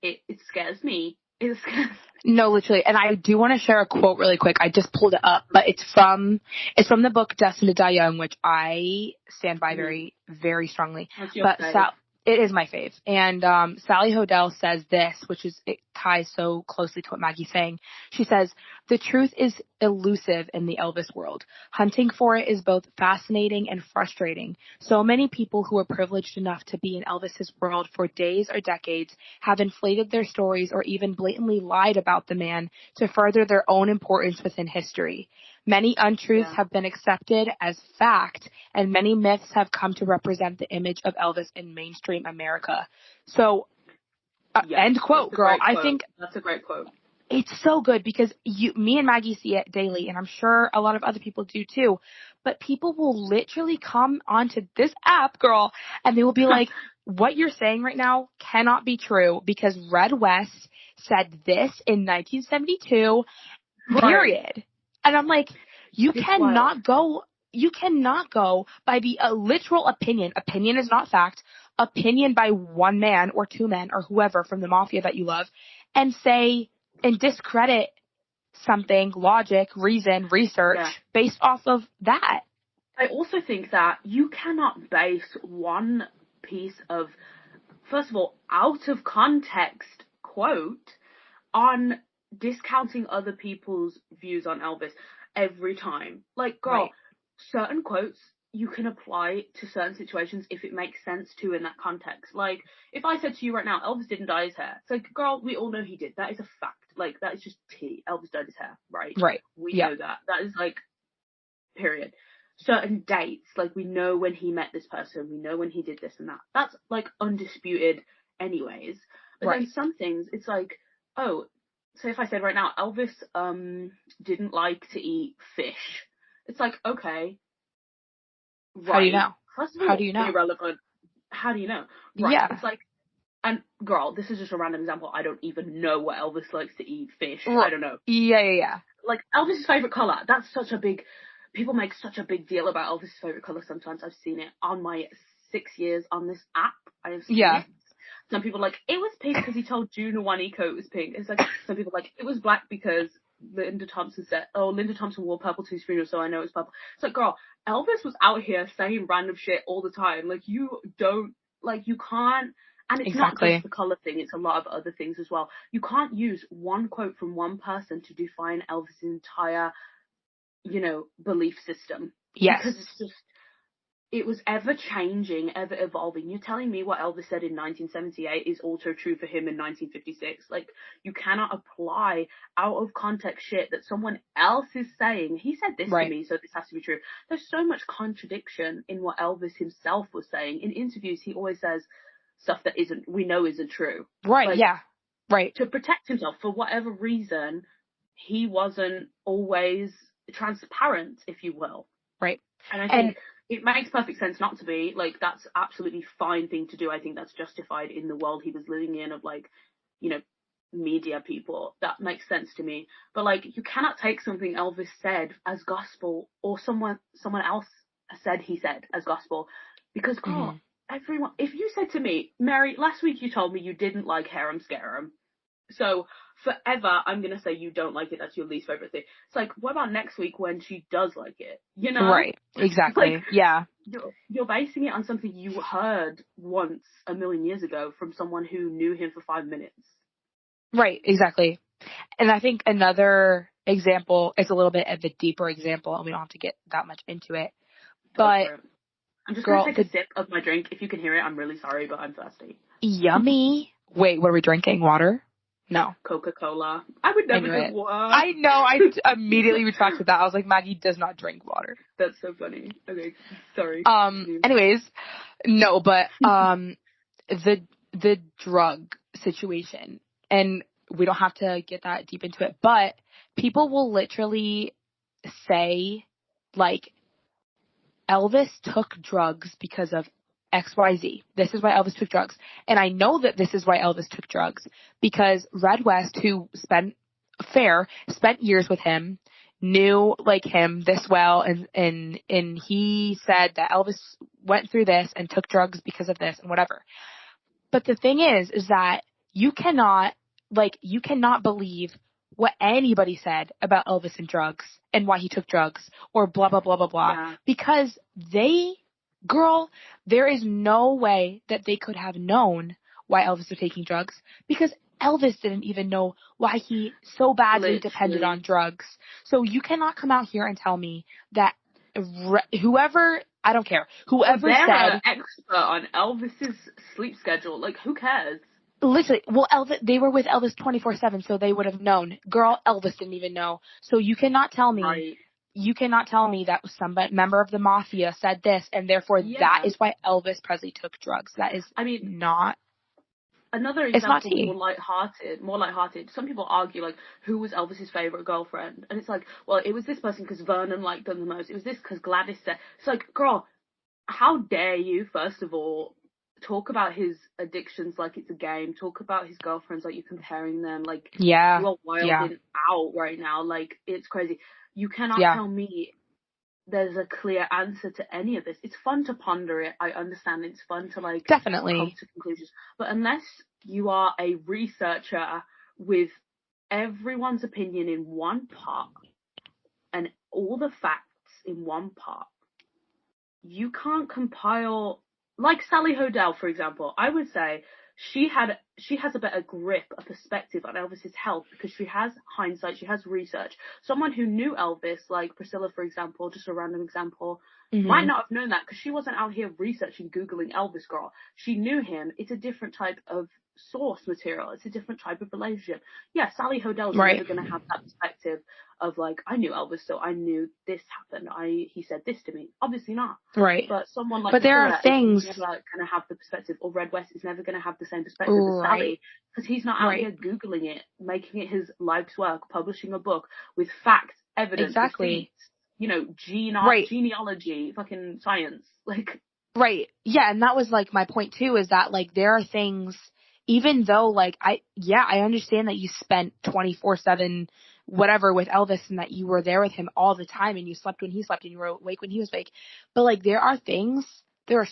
it scares me. It scares me. No, literally. And I do want to share a quote really quick. I just pulled it up, but it's from the book Destined to Die Young, which I stand by very, very strongly. What's your fave? It is my fave. And Sally Hodel says this, it ties so closely to what Maggie's saying. She says, "The truth is elusive in the Elvis world. Hunting for it is both fascinating and frustrating. So many people who are privileged enough to be in Elvis's world for days or decades have inflated their stories or even blatantly lied about the man to further their own importance within history. Many untruths have been accepted as fact, and many myths have come to represent the image of Elvis in mainstream America." So, end quote, girl. I think that's a great quote. It's so good because me and Maggie see it daily, and I'm sure a lot of other people do too. But people will literally come onto this app, girl, and they will be like, what you're saying right now cannot be true because Red West said this in 1972. period. And I'm like, you It's cannot go by the literal opinion is not fact, opinion by one man or two men or whoever from the mafia that you love, and say and discredit something, logic, reason, research based off of that. I also think that you cannot base one piece of, first of all, out of context quote on discounting other people's views on Elvis every time. Like, girl, certain quotes you can apply to certain situations if it makes sense to in that context. Like, if I said to you right now, Elvis didn't dye his hair. It's like, girl, we all know he did. That is a fact. Like, that is just tea. Elvis dyed his hair, right? Right. We know that. That is, like, period. Certain dates, like, we know when he met this person. We know when he did this and that. That's, like, undisputed anyways. But then some things, it's like, oh, so if I said right now, Elvis didn't like to eat fish. It's like, okay. Right. How do you know? First of all, how do you know? Irrelevant. How do you know? Right. Yeah. It's like, and girl, this is just a random example. I don't even know what Elvis likes to eat. Fish. I don't know. Yeah. Like, Elvis's favorite color. That's such a big, people make such a big deal about Elvis's favorite color sometimes. I've seen it on my 6 years on this app. I have seen it. Some people like, it was pink because he told June Juanico it was pink. It's like, some people like, it was black because Linda Thompson wore purple to his funeral, so I know it's purple. It's like, girl, Elvis was out here saying random shit all the time. Like, you can't, and it's not just the color thing, it's a lot of other things as well. You can't use one quote from one person to define Elvis's entire, belief system. Yes. Because it's just, it was ever changing, ever evolving. You're telling me what Elvis said in 1978 is also true for him in 1956. Like, you cannot apply out of context shit that someone else is saying. He said this to me, so this has to be true. There's so much contradiction in what Elvis himself was saying. In interviews, he always says stuff that we know isn't true. Right, like, yeah. Right. To protect himself, for whatever reason, he wasn't always transparent, if you will. Right. And I think it makes perfect sense not to be. Like, that's absolutely fine thing to do. I think that's justified in the world he was living in of, like, media people. That makes sense to me. But, like, you cannot take something Elvis said as gospel or someone else said he said as gospel. Because, girl, everyone, if you said to me, Mary, last week you told me you didn't like Harem Scarum. So forever, I'm going to say you don't like it. That's your least favorite thing. It's like, what about next week when she does like it? Right. Exactly. Like, yeah. You're basing it on something you heard once a million years ago from someone who knew him for 5 minutes. Right. Exactly. And I think another example is a little bit of a deeper example, and we don't have to get that much into it. But I'm just going to take a sip of my drink. If you can hear it, I'm really sorry, but I'm thirsty. Yummy. Wait, what are we drinking? Water? No. Coca-Cola. I would never drink water. I know. I immediately retracted that. I was like, Maggie does not drink water. That's so funny. Okay. Sorry. Anyways, no, but, the drug situation, and we don't have to get that deep into it, but people will literally say, like, Elvis took drugs because of XYZ. This is why Elvis took drugs. And I know that this is why Elvis took drugs because Red West, who spent years with him, knew like him this well, and he said that Elvis went through this and took drugs because of this and whatever. But the thing is that you cannot believe what anybody said about Elvis and drugs and why he took drugs or blah, blah, blah, blah, blah. Because there is no way that they could have known why Elvis was taking drugs because Elvis didn't even know why he so badly depended on drugs. So you cannot come out here and tell me that whoever, I don't care, whoever they're said... an expert on Elvis's sleep schedule. Like, who cares? Listen, well, they were with Elvis 24/7, so they would have known. Girl, Elvis didn't even know. So you cannot tell me... You cannot tell me that some member of the mafia said this, and therefore that is why Elvis Presley took drugs. That is not... Another example, more lighthearted. Some people argue, like, who was Elvis's favorite girlfriend? And it's like, well, it was this person because Vernon liked them the most. It was this because Gladys said... It's like, girl, how dare you, first of all, talk about his addictions like it's a game. Talk about his girlfriends like you're comparing them. Like, Yeah. you are wilding out right now. Like, it's crazy. You cannot tell me there's a clear answer to any of this. It's fun to ponder it. I understand it's fun to, like, definitely come to conclusions. But unless you are a researcher with everyone's opinion in one part and all the facts in one part, you can't compile, like Sally Hodel, for example. I would say she has a better grip, a perspective on Elvis's health because she has hindsight, she has research. Someone who knew Elvis, like Priscilla, for example, just a random example, might not have known that because she wasn't out here researching, Googling Elvis, girl. She knew him. It's a different type of source material. It's a different type of relationship. Yeah, Sally Hodel's never going to have that perspective of, like, I knew Elvis, so I knew this happened. He said this to me. Obviously not. Right. But someone like but there are things is never going to have the perspective, or Red West is never going to have the same perspective as Sally, because he's not out here Googling it, making it his life's work, publishing a book with facts, evidence, receipts, you know, genealogy, fucking science. Like, right. Yeah, and that was, like, my point too, is that, like, there are things, even though, like, I understand that you spent 24/7 whatever with Elvis and that you were there with him all the time and you slept when he slept and you were awake when he was awake. But, like, there are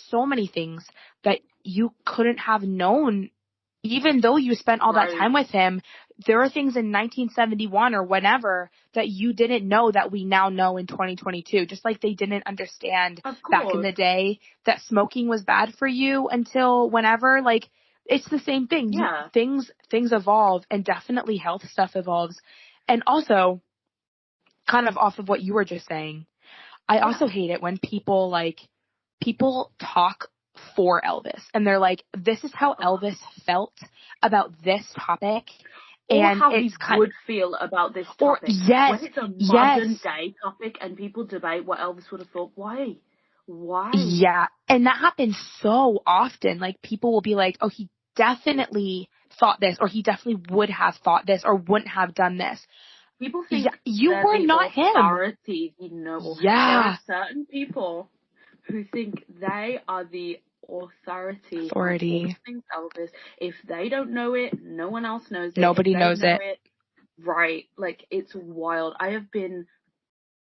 so many things that you couldn't have known even though you spent all that time with him. There are things in 1971 or whenever that you didn't know that we now know in 2022. Just like they didn't understand back in the day that smoking was bad for you until whenever. Like, it's the same thing. Yeah. Things evolve, and definitely health stuff evolves. And also, kind of off of what you were just saying, I also hate it when people talk for Elvis and they're like, this is how Elvis felt about this topic. Or and how he would feel about this topic. When it's a modern day topic and people debate what Elvis would have thought, why? Yeah, and that happens so often. Like, people will be like, oh, he definitely thought this, or he definitely would have thought this, or wouldn't have done this. People think you were not authority, him. You know. Yeah. There are certain people who think they are the authority on all things Elvis. If they don't know it, no one else knows it. Nobody knows it. Right. Like, it's wild. I have been,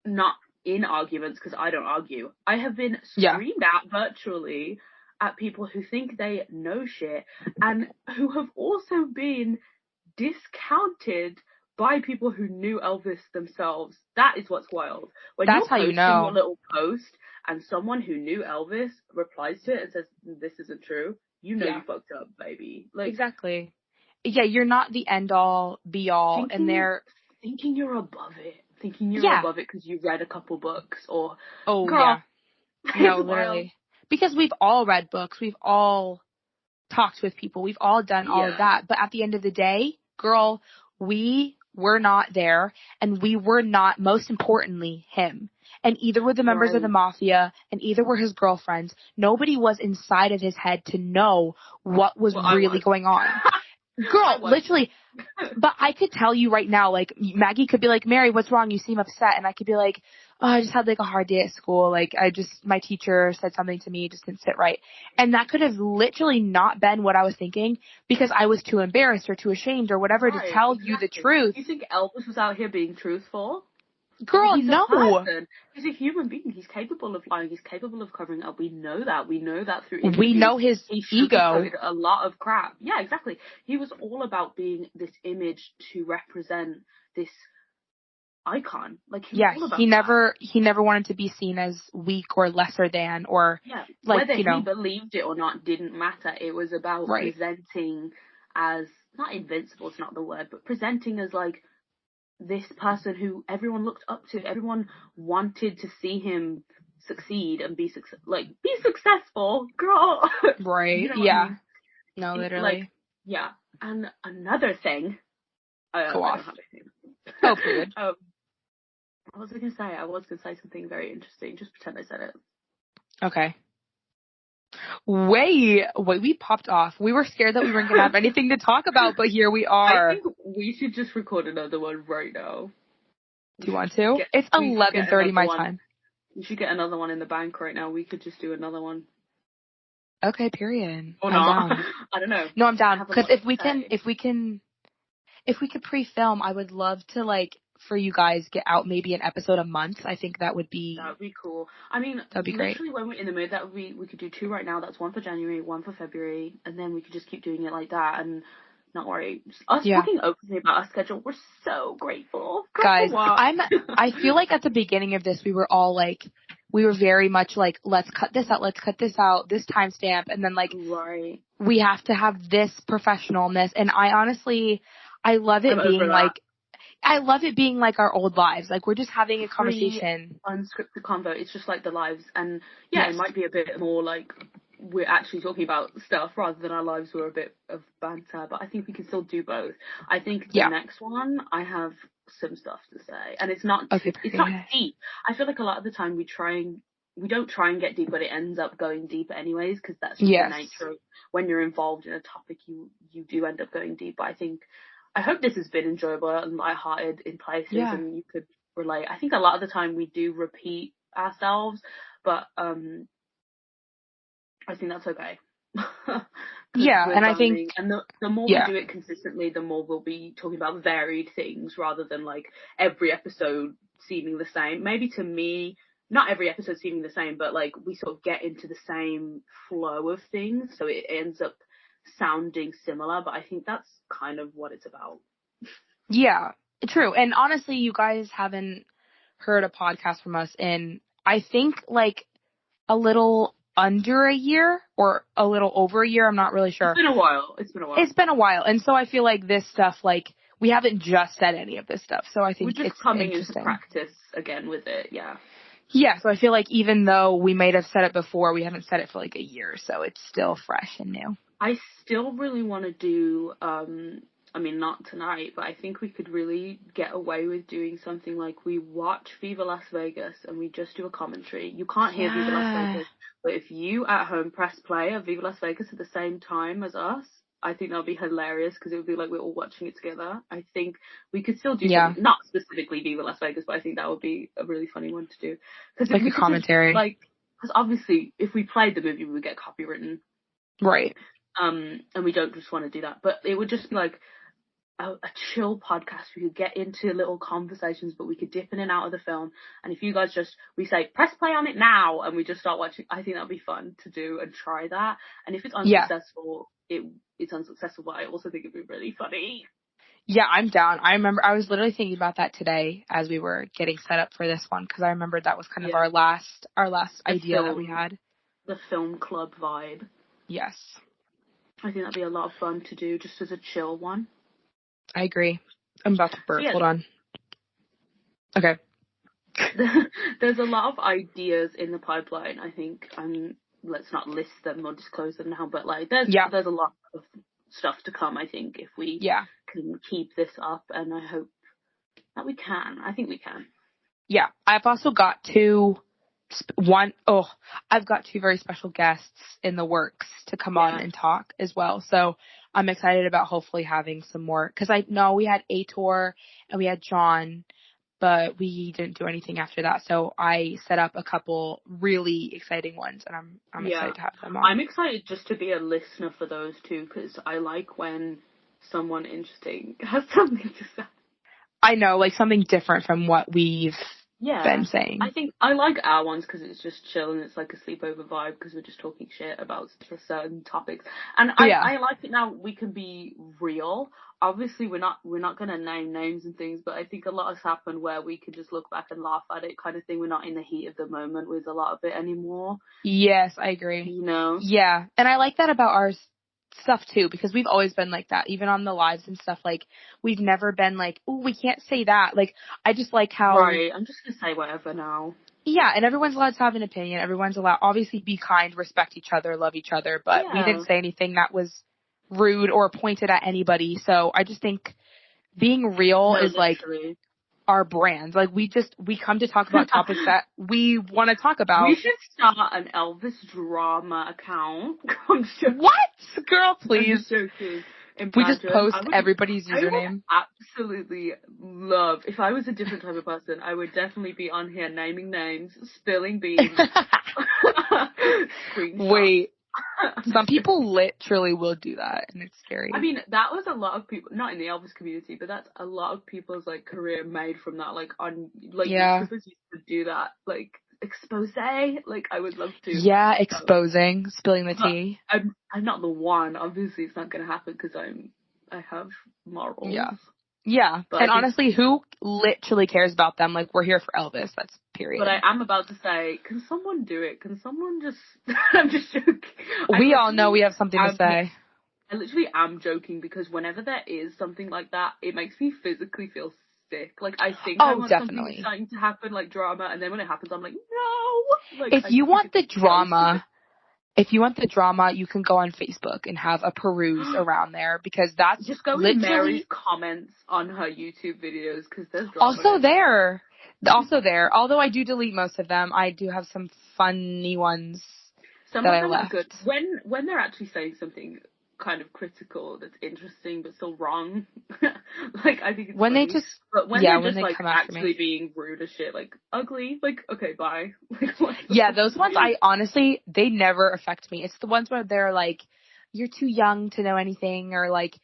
not in arguments because I don't argue, I have been screamed at virtually at people who think they know shit and who have also been discounted by people who knew Elvis themselves. That is what's wild. When that's how you know. Your little post and someone who knew Elvis replies to it and says, this isn't true, you know you fucked up, baby. Like, exactly. Yeah, you're not the end all be all, and they're thinking you're above it. Thinking you're above it because you read a couple books, or no, literally. Because we've all read books, we've all talked with people, we've all done all of that. But at the end of the day, girl, we were not there, and we were not, most importantly, him. And either were the members of the mafia, and either were his girlfriends. Nobody was inside of his head to know what was really going on. Girl, literally. But I could tell you right now, like, Maggie could be like, Mary, what's wrong? You seem upset. And I could be like, oh, I just had, like, a hard day at school. Like, my teacher said something to me, it just didn't sit right. And that could have literally not been what I was thinking because I was too embarrassed or too ashamed or whatever to tell you the truth. You think Elvis was out here being truthful? Girl, no. He's a human being. He's capable of lying. He's capable of covering up. We know that. We know that through interviews. We know his ego. A lot of crap. Yeah, exactly. He was all about being this image to represent this icon. Like, he was all about he never wanted to be seen as weak or lesser than, or like, whether you know, he believed it or not didn't matter. It was about presenting as, not invincible, it's not the word, but presenting as, like, this person who everyone looked up to. Everyone wanted to see him succeed and be successful, girl. Right. You know I mean? No, literally. Like, and another thing. Go off. Oh, good. What was I going to say? I was going to say something very interesting. Just pretend I said it. Okay. Wait, we popped off. We were scared that we weren't going to have anything to talk about, but here we are. I think we should just record another one right now. Do you want to? It's 11:30 my time. We should get another one in the bank right now. We could just do another one. Okay, period. Or I'm not. down. I don't know. No, I'm I down. have a Because lot to say. if we could pre-film, I would love to, like, for you guys get out maybe an episode a month. I think that would be Cool. I mean, that'd be great. literally when we're in the mood, we could do 2 right now. That's 1 for January, 1 for February, and then we could just keep doing it like that and not worry. Us talking openly about our schedule, we're so grateful. Guys, I feel like at the beginning of this, we were all like, we were very much like, let's cut this out, this timestamp, and then like, we have to have this professionalness. And I honestly, I love it being like, I love it being like our old lives. Like, we're just having a conversation. Unscripted convo. It's just like the lives. And yeah, It might be a bit more like we're actually talking about stuff rather than our lives were a bit of banter. But I think we can still do both. I think the next one, I have some stuff to say. And it's not it's not deep. I feel like a lot of the time we don't try and get deep, but it ends up going deep anyways, because that's just the nature of when you're involved in a topic, you do end up going deep. But I hope this has been enjoyable and lighthearted in places and you could relate. I think a lot of the time we do repeat ourselves, but I think that's okay. And I think and the more we do it consistently, the more we'll be talking about varied things rather than like every episode seeming the same. Maybe to me, not every episode seeming the same, but like we sort of get into the same flow of things, so it ends up sounding similar, but I think that's kind of what it's about. Yeah, true. And honestly, you guys haven't heard a podcast from us in, I think, like a little under a year or a little over a year. I'm not really sure. It's been a while. And so I feel like this stuff, like, we haven't just said any of this stuff. So I think we're just coming into practice again with it. Yeah. Yeah, so I feel like even though we might have said it before, we haven't said it for like a year, so it's still fresh and new. I still really want to do, I mean, not tonight, but I think we could really get away with doing something like we watch Viva Las Vegas and we just do a commentary. You can't hear Viva Las Vegas, but if you at home press play of Viva Las Vegas at the same time as us, I think that would be hilarious because it would be like we're all watching it together. I think we could still do something, not specifically Viva Las Vegas, but I think that would be a really funny one to do. Like a commentary. Because obviously if we played the movie, we would get copywritten. Right. And we don't just want to do that. But it would just be like a chill podcast. We could get into little conversations, but we could dip in and out of the film. And if you guys we say, press play on it now, and we just start watching, I think that'd be fun to do and try that. And if it's unsuccessful, it's unsuccessful, but I also think it'd be really funny. Yeah, I'm down. I remember I was literally thinking about that today as we were getting set up for this one, because I remembered that was kind of our last idea that we had. The film club vibe. Yes. I think that'd be a lot of fun to do just as a chill one. I agree. I'm about to burp. Hold on. Okay. There's a lot of ideas in the pipeline, I think. Let's not list them or disclose them now, but like there's a lot of stuff to come, I think, if we can keep this up, and I hope that we can. I think we can. Yeah. I've also got I've got 2 very special guests in the works to come on and talk as well. So I'm excited about hopefully having some more, because I know we had Aitor and we had John, but we didn't do anything after that. So I set up a couple really exciting ones, and I'm excited to have them on. I'm excited just to be a listener for those 2, because I like when someone interesting has something to say. I know, like something different from what we've been saying. I think I like our ones because it's just chill and it's like a sleepover vibe because we're just talking shit about certain topics. And I like it now we can be real. Obviously we're not going to name names and things, but I think a lot has happened where we can just look back and laugh at it kind of thing. We're not in the heat of the moment with a lot of it anymore. Yes, I agree. You know? Yeah. And I like that about our stuff too, because we've always been like that, even on the lives and stuff. Like, we've never been like, oh, we can't say that. Like, I just like how I'm just gonna say whatever now. Yeah, and everyone's allowed to have an opinion. Everyone's allowed, obviously, be kind, respect each other, love each other, but we didn't say anything that was rude or pointed at anybody. So I just think being real is literally like our brand. Like, we come to talk about topics that we want to talk about. We should start an Elvis drama account. I'm joking. What? Girl, please. I'm joking. We just post everybody's username. I would absolutely love, if I was a different type of person, I would definitely be on here naming names, spilling beans. Wait, Some people literally will do that, and it's scary. I mean, that was a lot of people, not in the Elvis community, but that's a lot of people's, like, career made from that, like, on, like, YouTubers used to do that, like, expose, like, I would love to. Yeah, exposing, spilling the tea. I'm not the one, obviously it's not gonna happen, because I have morals. Yeah, but and honestly, who literally cares about them? Like, we're here for Elvis, that's period. But I am about to say, can someone do it? Can someone just, I'm just joking. We all know we have something to say. I literally am joking, because whenever there is something like that, it makes me physically feel sick. Like, I think I want something exciting to happen, like drama, and then when it happens, I'm like, no! Like, if you want the drama, you can go on Facebook and have a peruse around there, because that's just go to Mary's comments on her YouTube videos, because there's drama also there. Although I do delete most of them, I do have some funny ones. Some of them are good when they're actually saying something kind of critical that's interesting but still wrong. Like, I think it's when funny. they just but when they're just like actually being rude as shit, like ugly, like, okay, bye. Yeah, those ones I honestly, they never affect me. It's the ones where they're like, you're too young to know anything, or like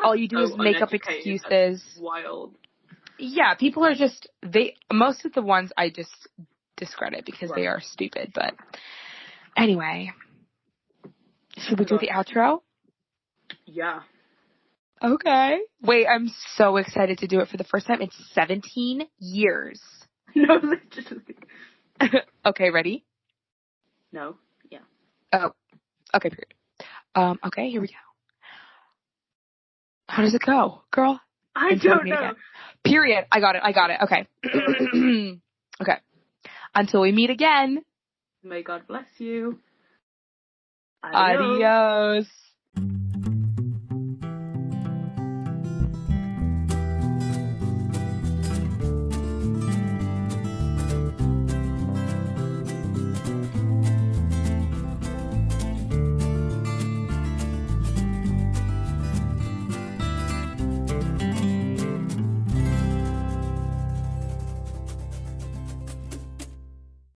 all you do is make up excuses. Wild. Yeah, people are just most of the ones I just discredit because they are stupid. But anyway, should we do the outro? Yeah. Okay. Wait, I'm so excited to do it for the first time in 17 years. No, literally. Okay, ready? No. Yeah. Oh. Okay, period. Okay, here we go. How does it go, girl? I don't know. Period. I got it. Okay. Okay. Until we meet again. May God bless you. Adios.